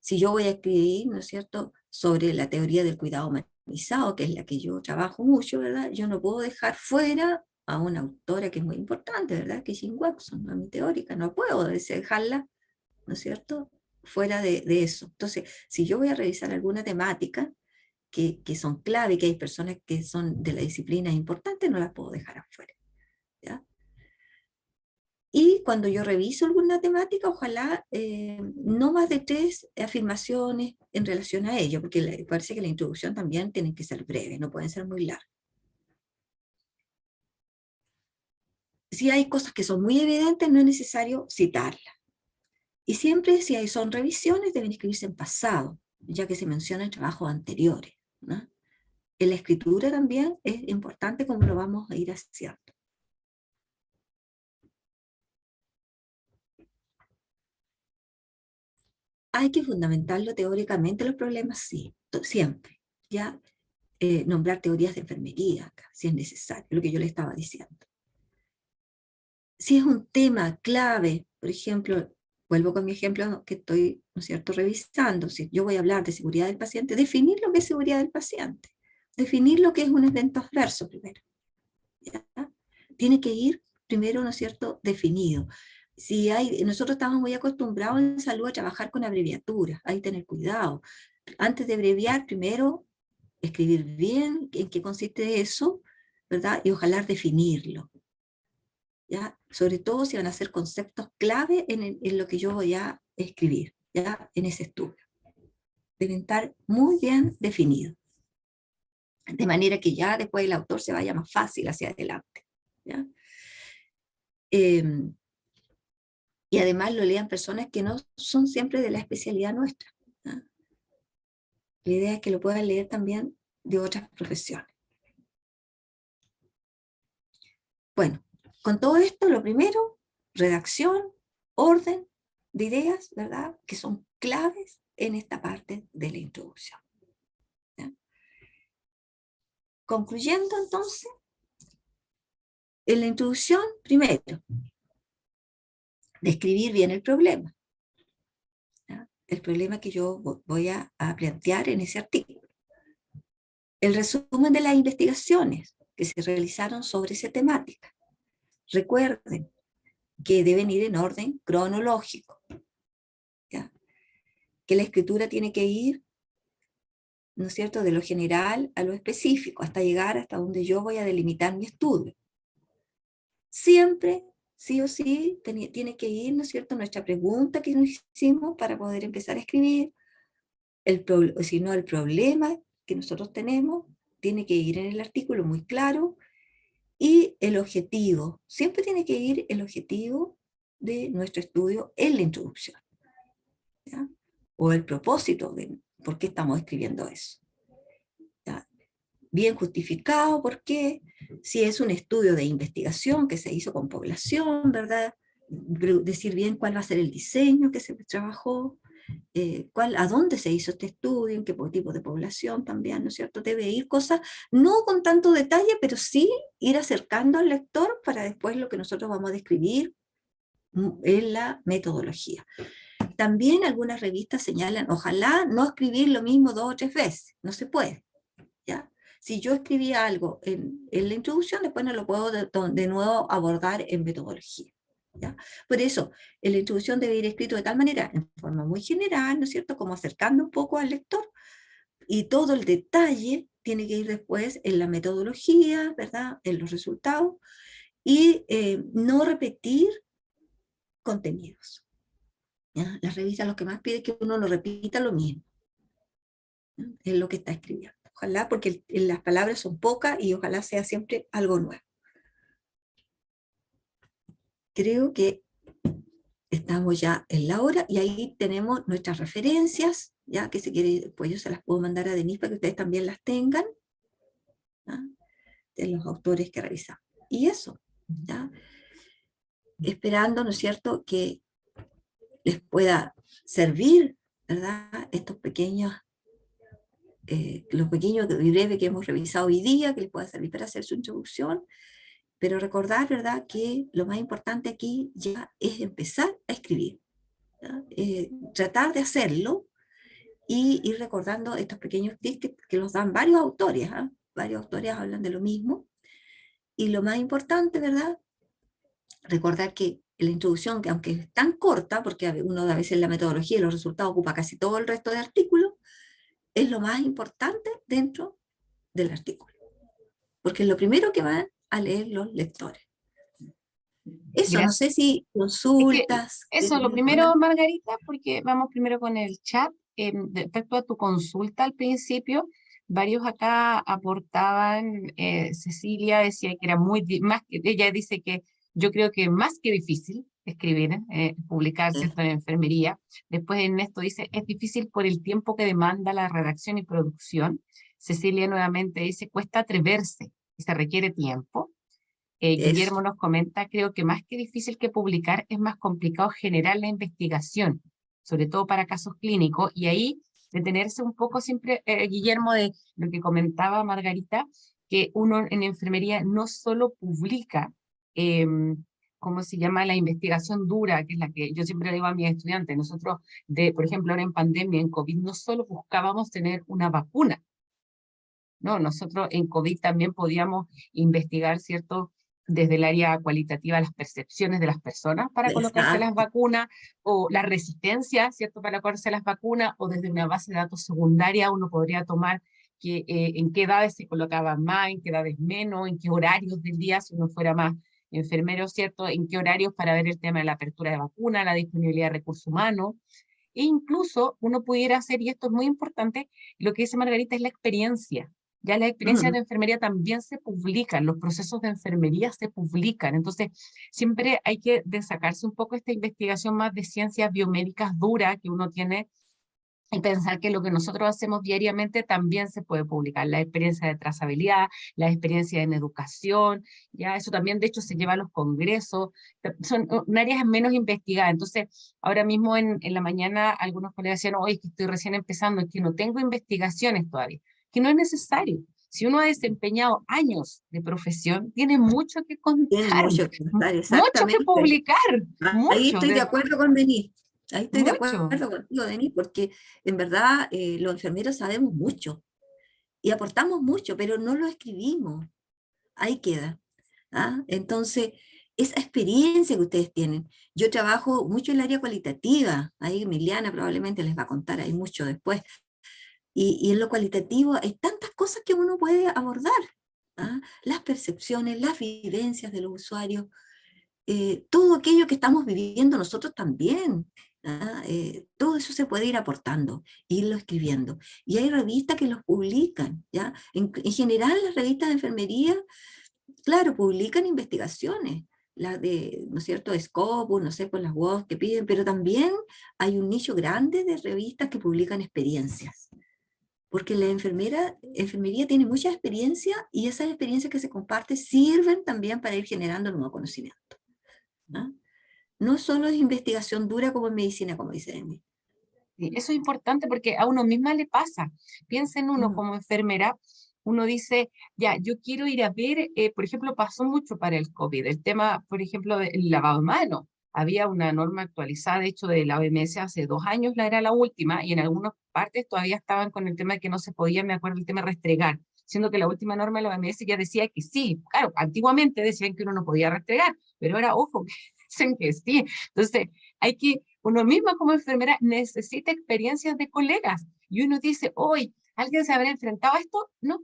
[SPEAKER 2] Si yo voy a escribir, ¿no es cierto?, sobre la teoría del cuidado humanizado, que es la que yo trabajo mucho, ¿verdad?, yo no puedo dejar fuera a una autora que es muy importante, ¿verdad?, que es Jean Watson, ¿no?, mi teórica. No puedo dejarla, ¿no es cierto?, fuera de eso. Entonces, si yo voy a revisar alguna temática que son clave, que hay personas que son de la disciplina importante, no las puedo dejar afuera, ¿ya? Y cuando yo reviso alguna temática, ojalá no más de 3 afirmaciones en relación a ello, porque parece que la introducción también tiene que ser breve, no pueden ser muy largas. Si hay cosas que son muy evidentes, no es necesario citarlas. Y siempre, si son revisiones, deben escribirse en pasado, ya que se mencionan trabajos anteriores, ¿no? En la escritura también es importante como lo vamos a ir haciendo. Hay que fundamentarlo teóricamente los problemas, sí, siempre. Ya nombrar teorías de enfermería acá, si es necesario, lo que yo le estaba diciendo. Si es un tema clave, por ejemplo, vuelvo con mi ejemplo que estoy, ¿no es cierto?, revisando, si yo voy a hablar de seguridad del paciente, definir lo que es seguridad del paciente, definir lo que es un evento adverso primero, ¿ya? Tiene que ir primero, ¿no es cierto?, definido. Nosotros estamos muy acostumbrados en salud a trabajar con abreviaturas, hay que tener cuidado. Antes de abreviar, primero escribir bien en qué consiste eso, ¿verdad?, y ojalá definirlo, ¿ya? Sobre todo si van a ser conceptos clave en lo que yo voy a escribir, ¿ya?, en ese estudio. Deben estar muy bien definidos, de manera que ya después el autor se vaya más fácil hacia adelante, ¿ya? Y además lo lean personas que no son siempre de la especialidad nuestra, ¿ya? La idea es que lo puedan leer también de otras profesiones. Bueno, con todo esto, lo primero, redacción, orden de ideas, ¿verdad?, que son claves en esta parte de la introducción, ¿ya? Concluyendo entonces, en la introducción, primero, describir bien el problema, el problema que yo voy a plantear en ese artículo. El resumen de las investigaciones que se realizaron sobre esa temática. Recuerden que deben ir en orden cronológico, ¿ya? Que la escritura tiene que ir, ¿no es cierto?, de lo general a lo específico, hasta llegar hasta donde yo voy a delimitar mi estudio. Siempre, sí o sí, tiene que ir, ¿no es cierto?, nuestra pregunta que nos hicimos para poder empezar a escribir, el problema que nosotros tenemos, tiene que ir en el artículo muy claro, y el objetivo, siempre tiene que ir el objetivo de nuestro estudio en la introducción, ¿ya? O el propósito de por qué estamos escribiendo eso, ¿ya? Bien justificado, por qué, si es un estudio de investigación que se hizo con población, ¿verdad? Decir bien cuál va a ser el diseño que se trabajó, a dónde se hizo este estudio, en qué tipo de población también, ¿no es cierto? Debe ir cosas, no con tanto detalle, pero sí ir acercando al lector para después lo que nosotros vamos a describir en la metodología. También algunas revistas señalan, ojalá no escribir lo mismo 2 o 3 veces, no se puede, ¿ya? Si yo escribí algo en la introducción, después no lo puedo de nuevo abordar en metodología, ¿ya? Por eso, en la introducción debe ir escrito de tal manera, en forma muy general, ¿no es cierto?, como acercando un poco al lector, y todo el detalle tiene que ir después en la metodología, ¿verdad?, en los resultados, y no repetir contenidos, ¿ya? Las revistas lo que más pide es que uno no repita lo mismo, ¿ya?, es lo que está escribiendo. Ojalá, porque las palabras son pocas y ojalá sea siempre algo nuevo. Creo que estamos ya en la hora y ahí tenemos nuestras referencias, ya que si quiere, pues yo se las puedo mandar a Denise para que ustedes también las tengan, ¿ya?, de los autores que revisamos. Y eso, ¿ya? Esperando, ¿no es cierto?, que les pueda servir, ¿verdad?, estos pequeños, los pequeños y breves que hemos revisado hoy día, que les pueda servir para hacer su introducción. Pero recordar, ¿verdad?, que lo más importante aquí ya es empezar a escribir, ¿ya? Tratar de hacerlo y ir recordando estos pequeños tips que los dan varios autores, ¿eh? Varios autores hablan de lo mismo. Y lo más importante, ¿verdad?, recordar que la introducción, que aunque es tan corta, porque uno a veces la metodología y los resultados ocupa casi todo el resto de artículos, es lo más importante dentro del artículo. Porque es lo primero que van a leer los lectores. Eso,
[SPEAKER 1] Gracias.
[SPEAKER 2] no sé si consultas.
[SPEAKER 1] Eso, lo primero, Margarita, porque vamos primero con el chat. Respecto a tu consulta al principio, varios acá aportaban, Cecilia decía que era ella dice que yo creo que más que difícil escribir, publicar, ¿cierto?, en enfermería. Después Ernesto dice, es difícil por el tiempo que demanda la redacción y producción. Cecilia nuevamente dice, cuesta atreverse y se requiere tiempo. Guillermo nos comenta, creo que más que difícil que publicar, es más complicado generar la investigación, sobre todo para casos clínicos, y ahí detenerse un poco siempre, Guillermo, de lo que comentaba Margarita, que uno en enfermería no solo publica, ¿cómo se llama?, la investigación dura, que es la que yo siempre le digo a mis estudiantes. Nosotros, por ejemplo, ahora en pandemia, en COVID, no solo buscábamos tener una vacuna, no, nosotros en COVID también podíamos investigar, ¿cierto?, desde el área cualitativa, las percepciones de las personas para colocarse las vacunas, o la resistencia, ¿cierto?, para colocarse las vacunas, o desde una base de datos secundaria uno podría tomar en qué edades se colocaban más, en qué edades menos, en qué horarios del día, si uno fuera más enfermero, ¿cierto?, en qué horarios para ver el tema de la apertura de vacuna, la disponibilidad de recursos humanos, e incluso uno pudiera hacer, y esto es muy importante, lo que dice Margarita es la experiencia. Ya las experiencias de enfermería también se publican, los procesos de enfermería se publican. Entonces, siempre hay que sacarse un poco esta investigación más de ciencias biomédicas duras que uno tiene y pensar que lo que nosotros hacemos diariamente también se puede publicar. La experiencia de trazabilidad, la experiencia en educación, ya eso también de hecho se lleva a los congresos, son áreas menos investigadas. Entonces, ahora mismo en la mañana algunos colegas decían, oye, es que estoy recién empezando, es que no tengo investigaciones todavía, que no es necesario. Si uno ha desempeñado años de profesión, tiene mucho que contar,
[SPEAKER 2] Tiene mucho que contar,
[SPEAKER 1] mucho que
[SPEAKER 2] exactamente.
[SPEAKER 1] publicar,
[SPEAKER 2] Ahí
[SPEAKER 1] mucho.
[SPEAKER 2] estoy de acuerdo con Denise. Ahí estoy de
[SPEAKER 1] Mucho.
[SPEAKER 2] acuerdo contigo, Denis, porque en verdad los enfermeros sabemos mucho y aportamos mucho, pero no lo escribimos. Ahí queda. ¿Ah? Entonces, esa experiencia que ustedes tienen. Yo trabajo mucho en el área cualitativa, ahí Emiliana probablemente les va a contar ahí mucho después, y en lo cualitativo hay tantas cosas que uno puede abordar. ¿Ah? Las percepciones, las vivencias de los usuarios, todo aquello que estamos viviendo nosotros también. ¿Ah? Todo eso se puede ir aportando, irlo escribiendo. Y hay revistas que los publican. ¿Ya? En general, las revistas de enfermería, claro, publican investigaciones, las de, ¿no es cierto?, Scopus, no sé, por las webs que piden, pero también hay un nicho grande de revistas que publican experiencias, porque la enfermería tiene mucha experiencia y esas experiencias que se comparten sirven también para ir generando nuevo conocimiento. ¿Ah? No solo es investigación dura como en medicina, como dice Emi.
[SPEAKER 1] Sí, eso es importante porque a uno misma le pasa. Piensa en uno como enfermera, uno dice, ya, yo quiero ir a ver, por ejemplo, pasó mucho para el COVID, el tema, por ejemplo, del lavado de manos. Había una norma actualizada, de hecho, de la OMS hace 2 años, la era la última, y en algunas partes todavía estaban con el tema de que no se podía, me acuerdo, el tema de restregar, siendo que la última norma de la OMS ya decía que sí. Claro, antiguamente decían que uno no podía restregar, pero ahora, ojo, que dicen que sí. Entonces, hay que uno mismo como enfermera necesita experiencias de colegas y uno dice, hoy, ¿alguien se habrá enfrentado a esto? No.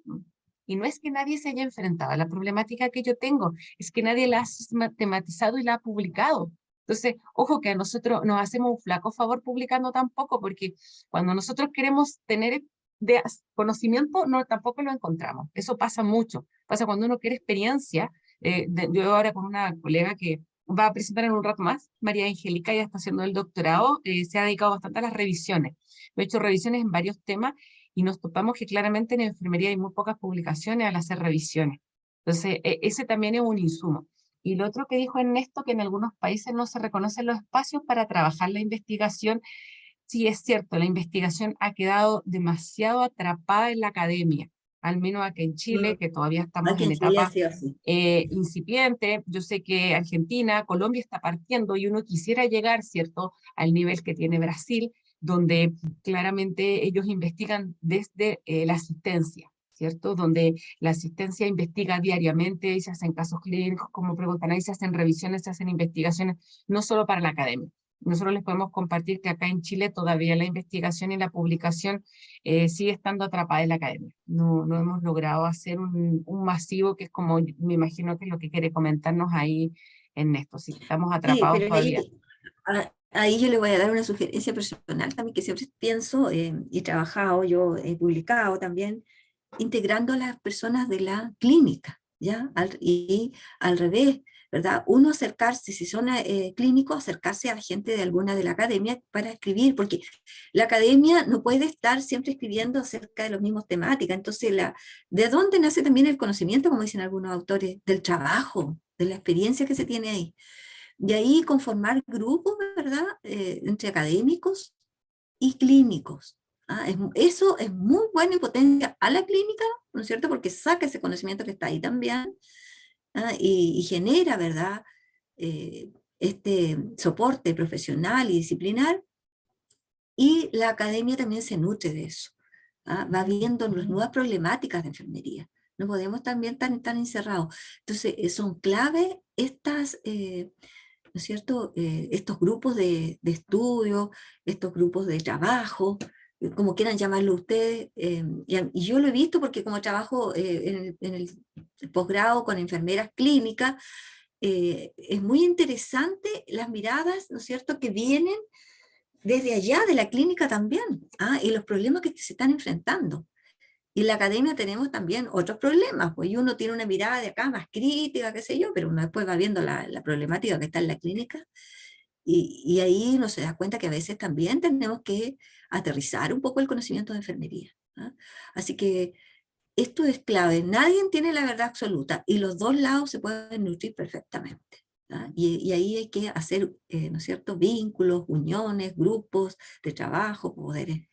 [SPEAKER 1] Y no es que nadie se haya enfrentado a la problemática que yo tengo, es que nadie la ha sistematizado y la ha publicado. Entonces, ojo que a nosotros nos hacemos un flaco favor publicando tampoco, porque cuando nosotros queremos tener de conocimiento, no, tampoco lo encontramos. Eso pasa mucho. Pasa cuando uno quiere experiencia. Yo ahora con una colega que va a presentar en un rato más, María Angélica, ya está haciendo el doctorado, se ha dedicado bastante a las revisiones. He hecho revisiones en varios temas y nos topamos que claramente en enfermería hay muy pocas publicaciones al hacer revisiones. Entonces, ese también es un insumo. Y lo otro que dijo Ernesto, que en algunos países no se reconocen los espacios para trabajar la investigación. Sí, es cierto, la investigación ha quedado demasiado atrapada en la academia, al menos aquí en Chile, que todavía estamos
[SPEAKER 2] Aquí
[SPEAKER 1] en
[SPEAKER 2] en Chile ha
[SPEAKER 1] etapa
[SPEAKER 2] sido así.
[SPEAKER 1] incipiente. Yo sé que Argentina, Colombia está partiendo y uno quisiera llegar, ¿cierto?, al nivel que tiene Brasil, donde claramente ellos investigan desde la asistencia, ¿cierto? Donde la asistencia investiga diariamente y se hacen casos clínicos, como preguntan ahí, se hacen revisiones, se hacen investigaciones, no solo para la academia. Nosotros les podemos compartir que acá en Chile todavía la investigación y la publicación sigue estando atrapada en la academia. No, no hemos logrado hacer un masivo que es como, me imagino que es lo que quiere comentarnos ahí Ernesto, si estamos
[SPEAKER 2] Sí,
[SPEAKER 1] atrapados
[SPEAKER 2] pero
[SPEAKER 1] todavía.
[SPEAKER 2] ahí yo le voy a dar una sugerencia personal también que siempre pienso y he trabajado, yo he publicado también, integrando a las personas de la clínica, ¿ya? Y al revés, ¿verdad? Uno acercarse, si son clínicos, acercarse a gente de alguna de la academia para escribir, porque la academia no puede estar siempre escribiendo acerca de las mismas temáticas. Entonces, ¿de dónde nace también el conocimiento, como dicen algunos autores? Del trabajo, de la experiencia que se tiene ahí. De ahí conformar grupos, ¿verdad? Entre académicos y clínicos. ¿Ah? Eso es muy bueno y potencia a la clínica, ¿no es cierto? Porque saca ese conocimiento que está ahí también, ¿ah? Y genera, ¿verdad? Este soporte profesional y disciplinar. Y la academia también se nutre de eso. ¿Ah? Va viendo las nuevas problemáticas de enfermería. No podemos también estar tan encerrados. Entonces, son clave estas ¿no es cierto? Estos grupos de estudio, estos grupos de trabajo, como quieran llamarlo ustedes, y yo lo he visto porque como trabajo en el posgrado con enfermeras clínicas, es muy interesante las miradas, ¿no es cierto?, que vienen desde allá de la clínica también, ¿ah? Y los problemas que se están enfrentando. Y en la academia tenemos también otros problemas, pues y uno tiene una mirada de acá más crítica, qué sé yo, pero uno después va viendo la problemática que está en la clínica y ahí uno se da cuenta que a veces también tenemos que aterrizar un poco el conocimiento de enfermería. ¿Ah? Así que esto es clave, nadie tiene la verdad absoluta y los dos lados se pueden nutrir perfectamente. ¿Ah? Y ahí hay que hacer, ¿no es cierto?, vínculos, uniones, grupos de trabajo, poderes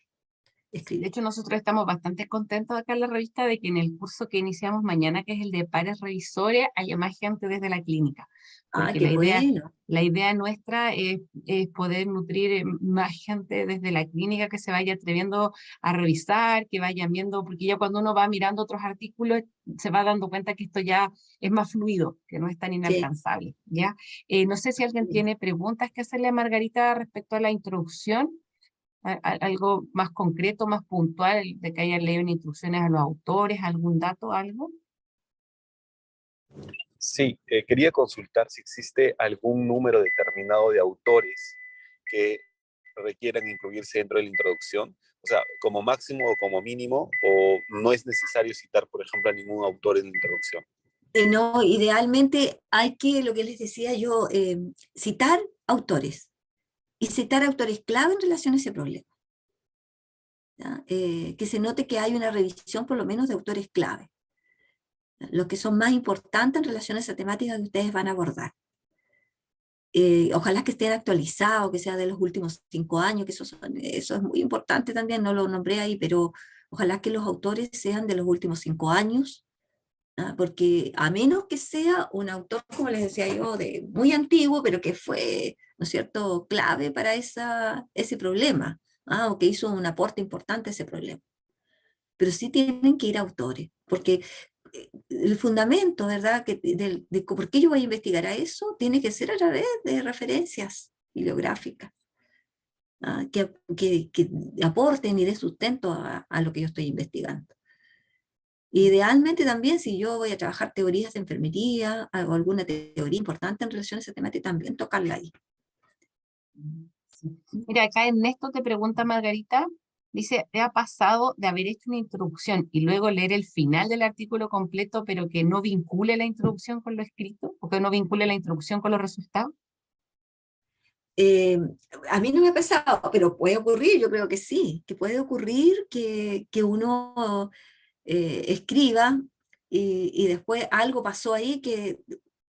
[SPEAKER 1] De
[SPEAKER 2] escribir.
[SPEAKER 1] hecho, nosotros estamos bastante contentos acá en la revista de que en el curso que iniciamos mañana, que es el de pares revisores, haya más gente desde la clínica,
[SPEAKER 2] Ah,
[SPEAKER 1] porque
[SPEAKER 2] qué bueno.
[SPEAKER 1] la idea nuestra es poder nutrir más gente desde la clínica que se vaya atreviendo a revisar, que vayan viendo, porque ya cuando uno va mirando otros artículos, se va dando cuenta que esto ya es más fluido, que no es tan
[SPEAKER 2] Sí.
[SPEAKER 1] inalcanzable, ¿ya? No sé si alguien tiene preguntas que hacerle a Margarita respecto a la introducción, algo más concreto, más puntual, de que hayan leído en instrucciones a los autores, algún dato, algo.
[SPEAKER 5] Sí, quería consultar si existe algún número determinado de autores que requieran incluirse dentro de la introducción, o sea, como máximo o como mínimo, o no es necesario citar, por ejemplo, a ningún autor en la introducción.
[SPEAKER 2] No, idealmente hay que, lo que les decía yo, citar autores y citar autores clave en relación a ese problema. ¿Ya? Que se note que hay una revisión por lo menos de autores clave, los que son más importantes en relación a esa temática que ustedes van a abordar. Ojalá que estén actualizados, que sea de los últimos 5 años, que eso es muy importante también, no lo nombré ahí, pero ojalá que los autores sean de los últimos 5 años, porque a menos que sea un autor, como les decía yo, de muy antiguo, pero que fue, ¿no es cierto?, clave para ese problema, o que hizo un aporte importante a ese problema. Pero sí tienen que ir autores, porque el fundamento, ¿verdad?, de por qué yo voy a investigar a eso, tiene que ser a través de referencias bibliográficas, que aporten y den sustento a lo que yo estoy investigando. Idealmente también, si yo voy a trabajar teorías de enfermería, hago alguna teoría importante en relación a ese tema, también tocarla ahí.
[SPEAKER 1] Sí. Mira, acá Ernesto te pregunta, Margarita, dice, ¿te ha pasado de haber hecho una introducción y luego leer el final del artículo completo, pero que no vincule la introducción con lo escrito? ¿O que no vincule la introducción con los resultados?
[SPEAKER 2] Eh, a mí no me ha pasado, pero puede ocurrir, yo creo que sí, que puede ocurrir que uno escriba y después algo pasó ahí que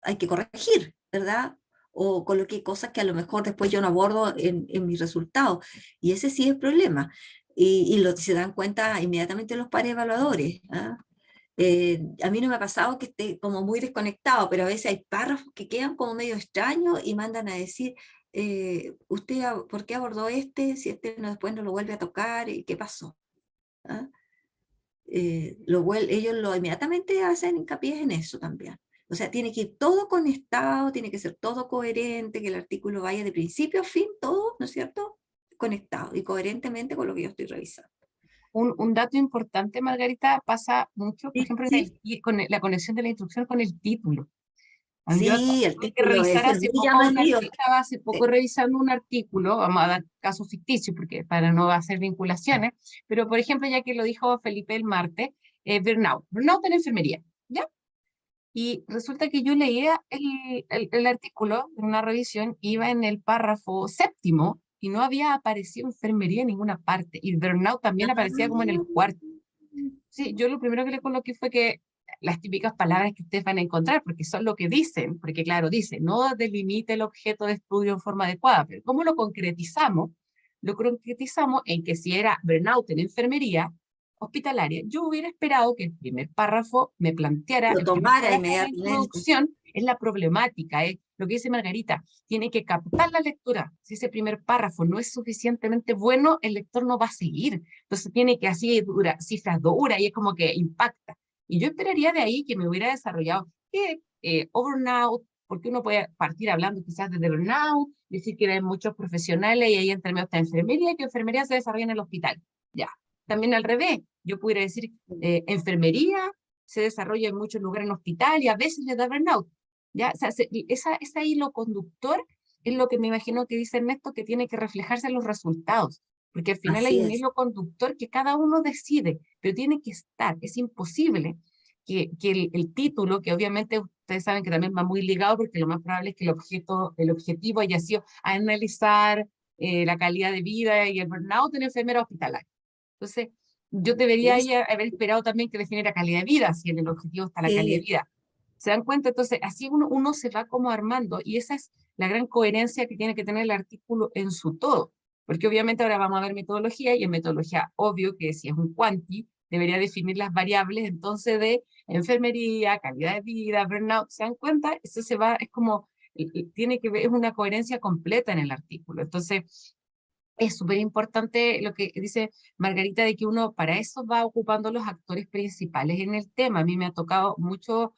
[SPEAKER 2] hay que corregir, ¿verdad? O coloqué cosas que a lo mejor después yo no abordo en mis resultados. Y ese sí es el problema. Se dan cuenta inmediatamente los pares evaluadores. A mí no me ha pasado que esté como muy desconectado, pero a veces hay párrafos que quedan como medio extraños y mandan a decir, ¿por qué abordó este? Si este después no lo vuelve a tocar, ¿y qué pasó? ¿Ah? Ellos inmediatamente hacen hincapié en eso también. O sea, tiene que ir todo conectado, tiene que ser todo coherente, que el artículo vaya de principio a fin, todo, ¿no es cierto? Conectado y coherentemente con lo que yo estoy revisando.
[SPEAKER 1] Un dato importante, Margarita, pasa mucho, por
[SPEAKER 2] Sí,
[SPEAKER 1] ejemplo,
[SPEAKER 2] sí,
[SPEAKER 1] con la conexión de la instrucción con el título. Yo
[SPEAKER 2] sí, el
[SPEAKER 1] tuve que
[SPEAKER 2] título
[SPEAKER 1] revisar
[SPEAKER 2] es
[SPEAKER 1] hace
[SPEAKER 2] muy
[SPEAKER 1] poco
[SPEAKER 2] llamativo.
[SPEAKER 1] estaba hace poco revisando un artículo, vamos a dar casos ficticios porque para no hacer vinculaciones, pero por ejemplo, ya que lo dijo Felipe el martes, burnout en enfermería, ¿ya? Y resulta que yo leía el artículo en una revisión, iba en el párrafo séptimo y no había aparecido enfermería en ninguna parte, y burnout también aparecía como en el cuarto. Sí, yo lo primero que le coloqué fue que las típicas palabras que ustedes van a encontrar, porque son lo que dicen, porque claro, dice, no delimite el objeto de estudio en forma adecuada, pero ¿cómo lo concretizamos? Lo concretizamos en que si era burnout en enfermería hospitalaria, yo hubiera esperado que el primer párrafo me planteara,
[SPEAKER 2] Lo
[SPEAKER 1] el primer
[SPEAKER 2] tomara
[SPEAKER 1] párrafo de la
[SPEAKER 2] inmediatamente.
[SPEAKER 1] introducción es la problemática, es lo que dice Margarita, tiene que captar la lectura. Si ese primer párrafo no es suficientemente bueno, el lector no va a seguir. Entonces tiene que así dura, cifras duras y es como que impacta. Y yo esperaría de ahí que me hubiera desarrollado que burnout, porque uno puede partir hablando quizás de burnout, decir que hay muchos profesionales y ahí entre medio está enfermería y que enfermería se desarrolla en el hospital. Ya. También al revés, yo pudiera decir enfermería se desarrolla en muchos lugares en hospital y a veces le da burnout. ¿Ya? O sea, ese hilo conductor es lo que me imagino que dice Ernesto que tiene que reflejarse en los resultados, porque al final hay
[SPEAKER 2] Así
[SPEAKER 1] un
[SPEAKER 2] es.
[SPEAKER 1] hilo conductor que cada uno decide, pero tiene que estar, es imposible que el título, que obviamente ustedes saben que también va muy ligado, porque lo más probable es que el objetivo haya sido analizar la calidad de vida y el burnout en enfermera hospitalaria. Entonces, yo debería
[SPEAKER 2] Es,
[SPEAKER 1] ahí haber esperado también que definiera calidad de vida, si en el objetivo está la calidad de
[SPEAKER 2] eh,
[SPEAKER 1] vida. ¿Se dan cuenta? Entonces, así uno se va como armando, y esa es la gran coherencia que tiene que tener el artículo en su todo. Porque obviamente ahora vamos a ver metodología, y en metodología, obvio que si es un quanti, debería definir las variables entonces de enfermería, calidad de vida, burnout. ¿Se dan cuenta? Eso se va, es como, tiene que ver, es una coherencia completa en el artículo. Entonces, es súper importante lo que dice Margarita, de que uno para eso va ocupando los actores principales en el tema. A mí me ha tocado mucho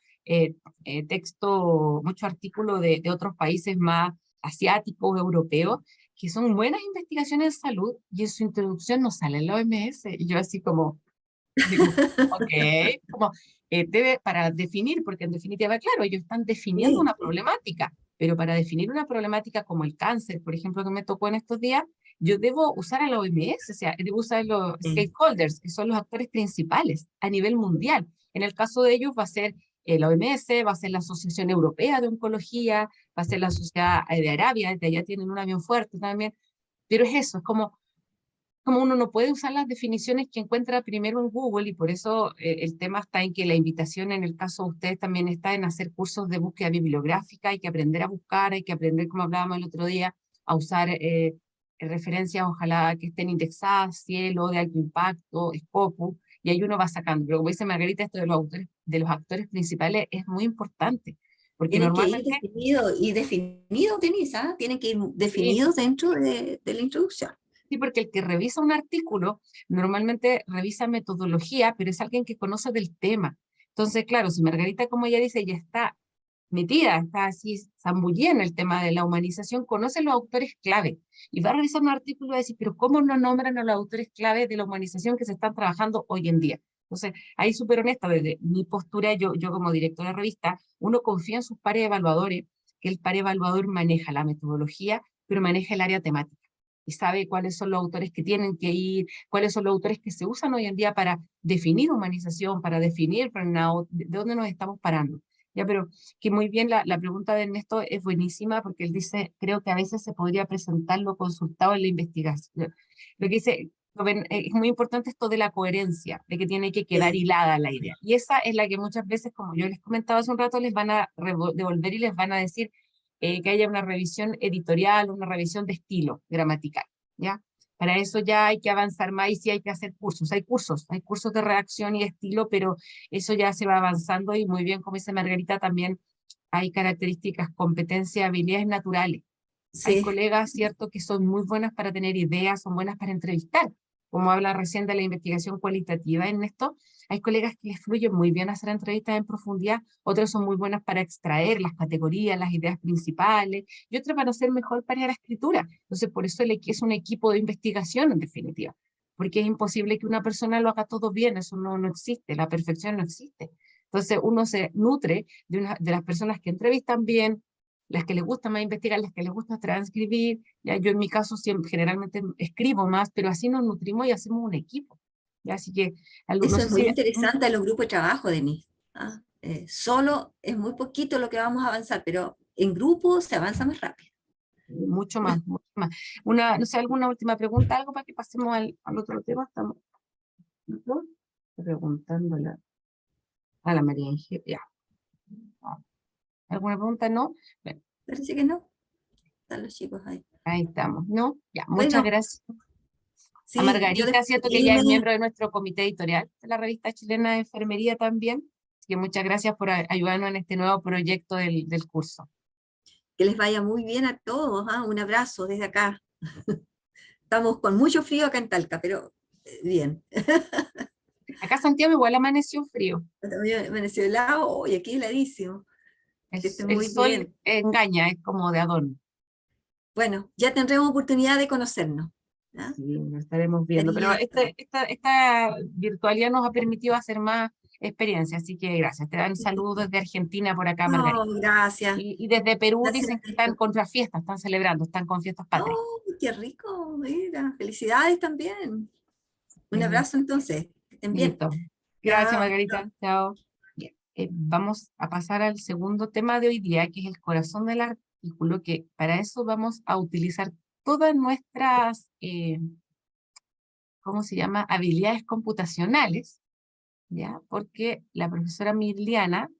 [SPEAKER 1] texto, mucho artículo de otros países más asiáticos, europeos, que son buenas investigaciones en salud, y en su introducción no sale en la OMS. Y yo así como, digo, ok, como debe, para definir, porque en definitiva, claro, ellos están definiendo
[SPEAKER 2] Sí,
[SPEAKER 1] una problemática, pero para definir una problemática como el cáncer, por ejemplo, que me tocó en estos días, yo debo usar a la OMS, o sea, debo usar los
[SPEAKER 2] sí.
[SPEAKER 1] stakeholders, que son los actores principales a nivel mundial. En el caso de ellos va a ser la OMS, va a ser la Asociación Europea de Oncología, va a ser la Sociedad de Arabia, de allá tienen un avión fuerte también, pero es eso, es como uno no puede usar las definiciones que encuentra primero en Google, y por eso el tema está en que la invitación en el caso de ustedes también está en hacer cursos de búsqueda bibliográfica. Hay que aprender a buscar, hay que aprender, como hablábamos el otro día, a usar referencias, ojalá que estén indexadas, Cielo, de alto impacto, Scopus, y ahí uno va sacando. Pero como dice Margarita, esto de los autores, de los actores principales es muy importante, porque
[SPEAKER 2] Tienen que ir
[SPEAKER 1] normalmente,
[SPEAKER 2] definidos, y definidos, Denise, ¿ah? Tienen que ir
[SPEAKER 1] sí,
[SPEAKER 2] definidos dentro de la introducción.
[SPEAKER 1] sí, porque el que revisa un artículo normalmente revisa metodología, pero es alguien que conoce del tema. Entonces, claro, si Margarita, como ella dice, ya está metida, está así zambullida en el tema de la humanización, conoce los autores clave y va a revisar un artículo y va a decir, pero ¿cómo no nombran a los autores clave de la humanización que se están trabajando hoy en día? Entonces, ahí súper honesta, desde mi postura, yo como directora de revista, uno confía en sus pares evaluadores, que el par evaluador maneja la metodología, pero maneja el área temática y sabe cuáles son los autores que tienen que ir, cuáles son los autores que se usan hoy en día para definir humanización, para definir burnout, de dónde nos estamos parando. Ya, pero que muy bien la pregunta de Ernesto es buenísima, porque él dice, creo que a veces se podría presentar lo consultado en la investigación. Lo que dice, es muy importante esto de la coherencia, de que tiene que quedar
[SPEAKER 2] Sí.
[SPEAKER 1] hilada la idea. Y esa es la que muchas veces, como yo les comentaba hace un rato, les van a devolver y les van a decir que haya una revisión editorial, una revisión de estilo gramatical, ¿ya? Para eso ya hay que avanzar más, y sí hay que hacer cursos. Hay cursos de redacción y estilo, pero eso ya se va avanzando, y muy bien, como dice Margarita, también hay características, competencias, habilidades naturales. Hay
[SPEAKER 2] Sí,
[SPEAKER 1] colegas, cierto, que son muy buenas para tener ideas, son buenas para entrevistar, como habla recién de la investigación cualitativa en esto. Hay colegas que les fluye muy bien hacer entrevistas en profundidad, otros son muy buenas para extraer las categorías, las ideas principales, y otros para ser mejor para la escritura. Entonces, por eso es un equipo de investigación, en definitiva, porque es imposible que una persona lo haga todo bien, eso no existe, la perfección no existe. Entonces, uno se nutre de las personas que entrevistan bien, las que les gusta más investigar, las que les gusta transcribir. Ya, yo en mi caso siempre, generalmente escribo más, pero así nos nutrimos y hacemos un equipo. Ya, así que, no
[SPEAKER 2] eso
[SPEAKER 1] sé
[SPEAKER 2] es muy
[SPEAKER 1] si
[SPEAKER 2] interesante en los grupos de trabajo, Denise. ¿Ah? Solo es muy poquito lo que vamos a avanzar, pero en grupo se avanza más rápido.
[SPEAKER 1] mucho más, mucho más. No sé, alguna última pregunta, algo para que pasemos al otro tema. Estamos, ¿no? Preguntándole a la María Ángel. Ya. ¿Alguna pregunta? No. Bueno,
[SPEAKER 2] Parece que no. Están los chicos ahí.
[SPEAKER 1] ahí estamos, ¿no? Ya, muchas
[SPEAKER 2] Bueno,
[SPEAKER 1] gracias. A
[SPEAKER 2] sí, yo
[SPEAKER 1] Margarita, cierto que ella es
[SPEAKER 2] despedirme,
[SPEAKER 1] miembro de nuestro comité editorial de la revista chilena de enfermería también. Así que muchas gracias por ayudarnos en este nuevo proyecto del curso.
[SPEAKER 2] que les vaya muy bien a todos. ¿Ah? Un abrazo desde acá. Estamos con mucho frío acá en Talca, pero bien.
[SPEAKER 1] Acá Santiago igual amaneció frío.
[SPEAKER 2] También amaneció helado y aquí heladísimo. Que estén
[SPEAKER 1] El
[SPEAKER 2] muy
[SPEAKER 1] sol
[SPEAKER 2] bien.
[SPEAKER 1] engaña, es como de adorno.
[SPEAKER 2] Bueno, ya tendremos oportunidad de conocernos. ¿Ah?
[SPEAKER 1] Sí, lo estaremos viendo. Pero
[SPEAKER 2] Cariño,
[SPEAKER 1] esta virtualidad nos ha permitido hacer más experiencias, así que gracias. Te dan saludos desde Argentina por acá,
[SPEAKER 2] no,
[SPEAKER 1] Margarita.
[SPEAKER 2] gracias.
[SPEAKER 1] Y desde Perú
[SPEAKER 2] Gracias.
[SPEAKER 1] dicen que están contra fiestas, están celebrando, están con fiestas patrias.
[SPEAKER 2] Oh, qué rico, mira. Felicidades también. Un
[SPEAKER 1] Eh,
[SPEAKER 2] abrazo entonces. Que estén bien.
[SPEAKER 1] Listo. Gracias,
[SPEAKER 2] Chao.
[SPEAKER 1] Margarita. Chao. Bien. Vamos a pasar al segundo tema de hoy día, que es el corazón del artículo, que para eso vamos a utilizar todas nuestras, ¿cómo se llama? Habilidades computacionales, ¿ya? Porque la profesora Miliana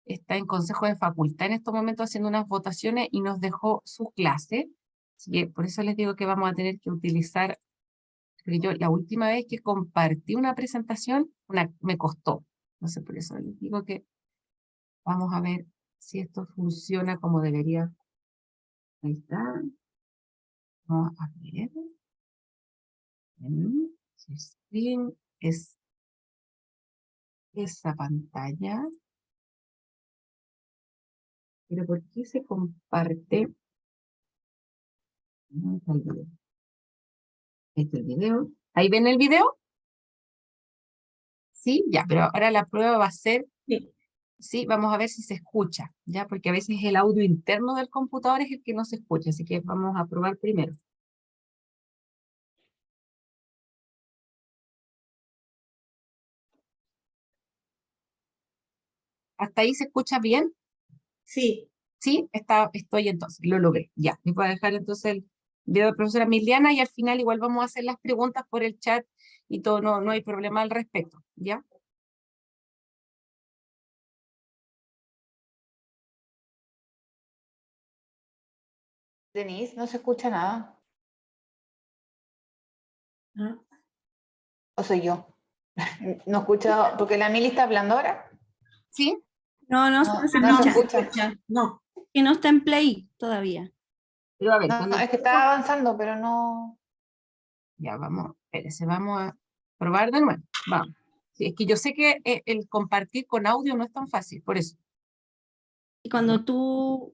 [SPEAKER 1] está en consejo de facultad en estos momentos haciendo unas votaciones y nos dejó su clase. Así que por eso les digo que vamos a tener que utilizar, porque yo la última vez que compartí una presentación, me costó. Entonces por eso les digo que vamos a ver si esto funciona como debería. Ahí está. Vamos a ver. Si screen es esa pantalla. Pero ¿por qué se comparte? ¿Dónde está el video? Ahí está el video. ¿Ahí ven el video? Sí, ya, pero ahora la prueba va a ser, sí, vamos a ver si se escucha, ya, porque a veces el audio interno del computador es el que no se escucha, así que vamos a probar primero. ¿Hasta ahí se escucha bien?
[SPEAKER 6] Sí.
[SPEAKER 1] Sí, estoy entonces, lo logré, ya. Me voy a dejar entonces el video de la profesora Emiliana y al final igual vamos a hacer las preguntas por el chat y todo, no hay problema al respecto, ¿ya?
[SPEAKER 7] Denise, no se escucha nada.
[SPEAKER 6] Ah.
[SPEAKER 7] ¿O soy yo? No escucho, porque la Mili está hablando ahora.
[SPEAKER 1] ¿Sí?
[SPEAKER 6] No, no,
[SPEAKER 7] No,
[SPEAKER 6] se
[SPEAKER 7] no se
[SPEAKER 6] escucha.
[SPEAKER 7] escucha.
[SPEAKER 6] No, que no está en play todavía.
[SPEAKER 1] Pero a ver,
[SPEAKER 7] No,
[SPEAKER 1] cuando
[SPEAKER 7] es que está avanzando, pero no.
[SPEAKER 1] ya vamos, espérese, vamos a probar de nuevo. Vamos. Sí, es que yo sé que el compartir con audio no es tan fácil, por eso.
[SPEAKER 6] Y cuando tú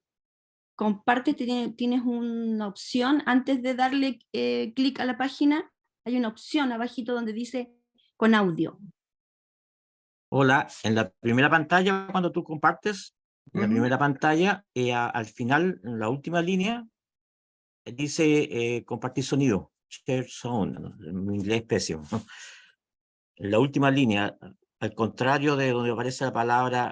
[SPEAKER 6] compartes, tienes una opción, antes de darle clic a la página, hay una opción abajito donde dice con audio.
[SPEAKER 8] Hola, en la primera pantalla, cuando tú compartes, en la primera pantalla, al final, en la última línea, dice compartir sonido, share sound, en inglés pésimo. En la última línea, al contrario de donde aparece la palabra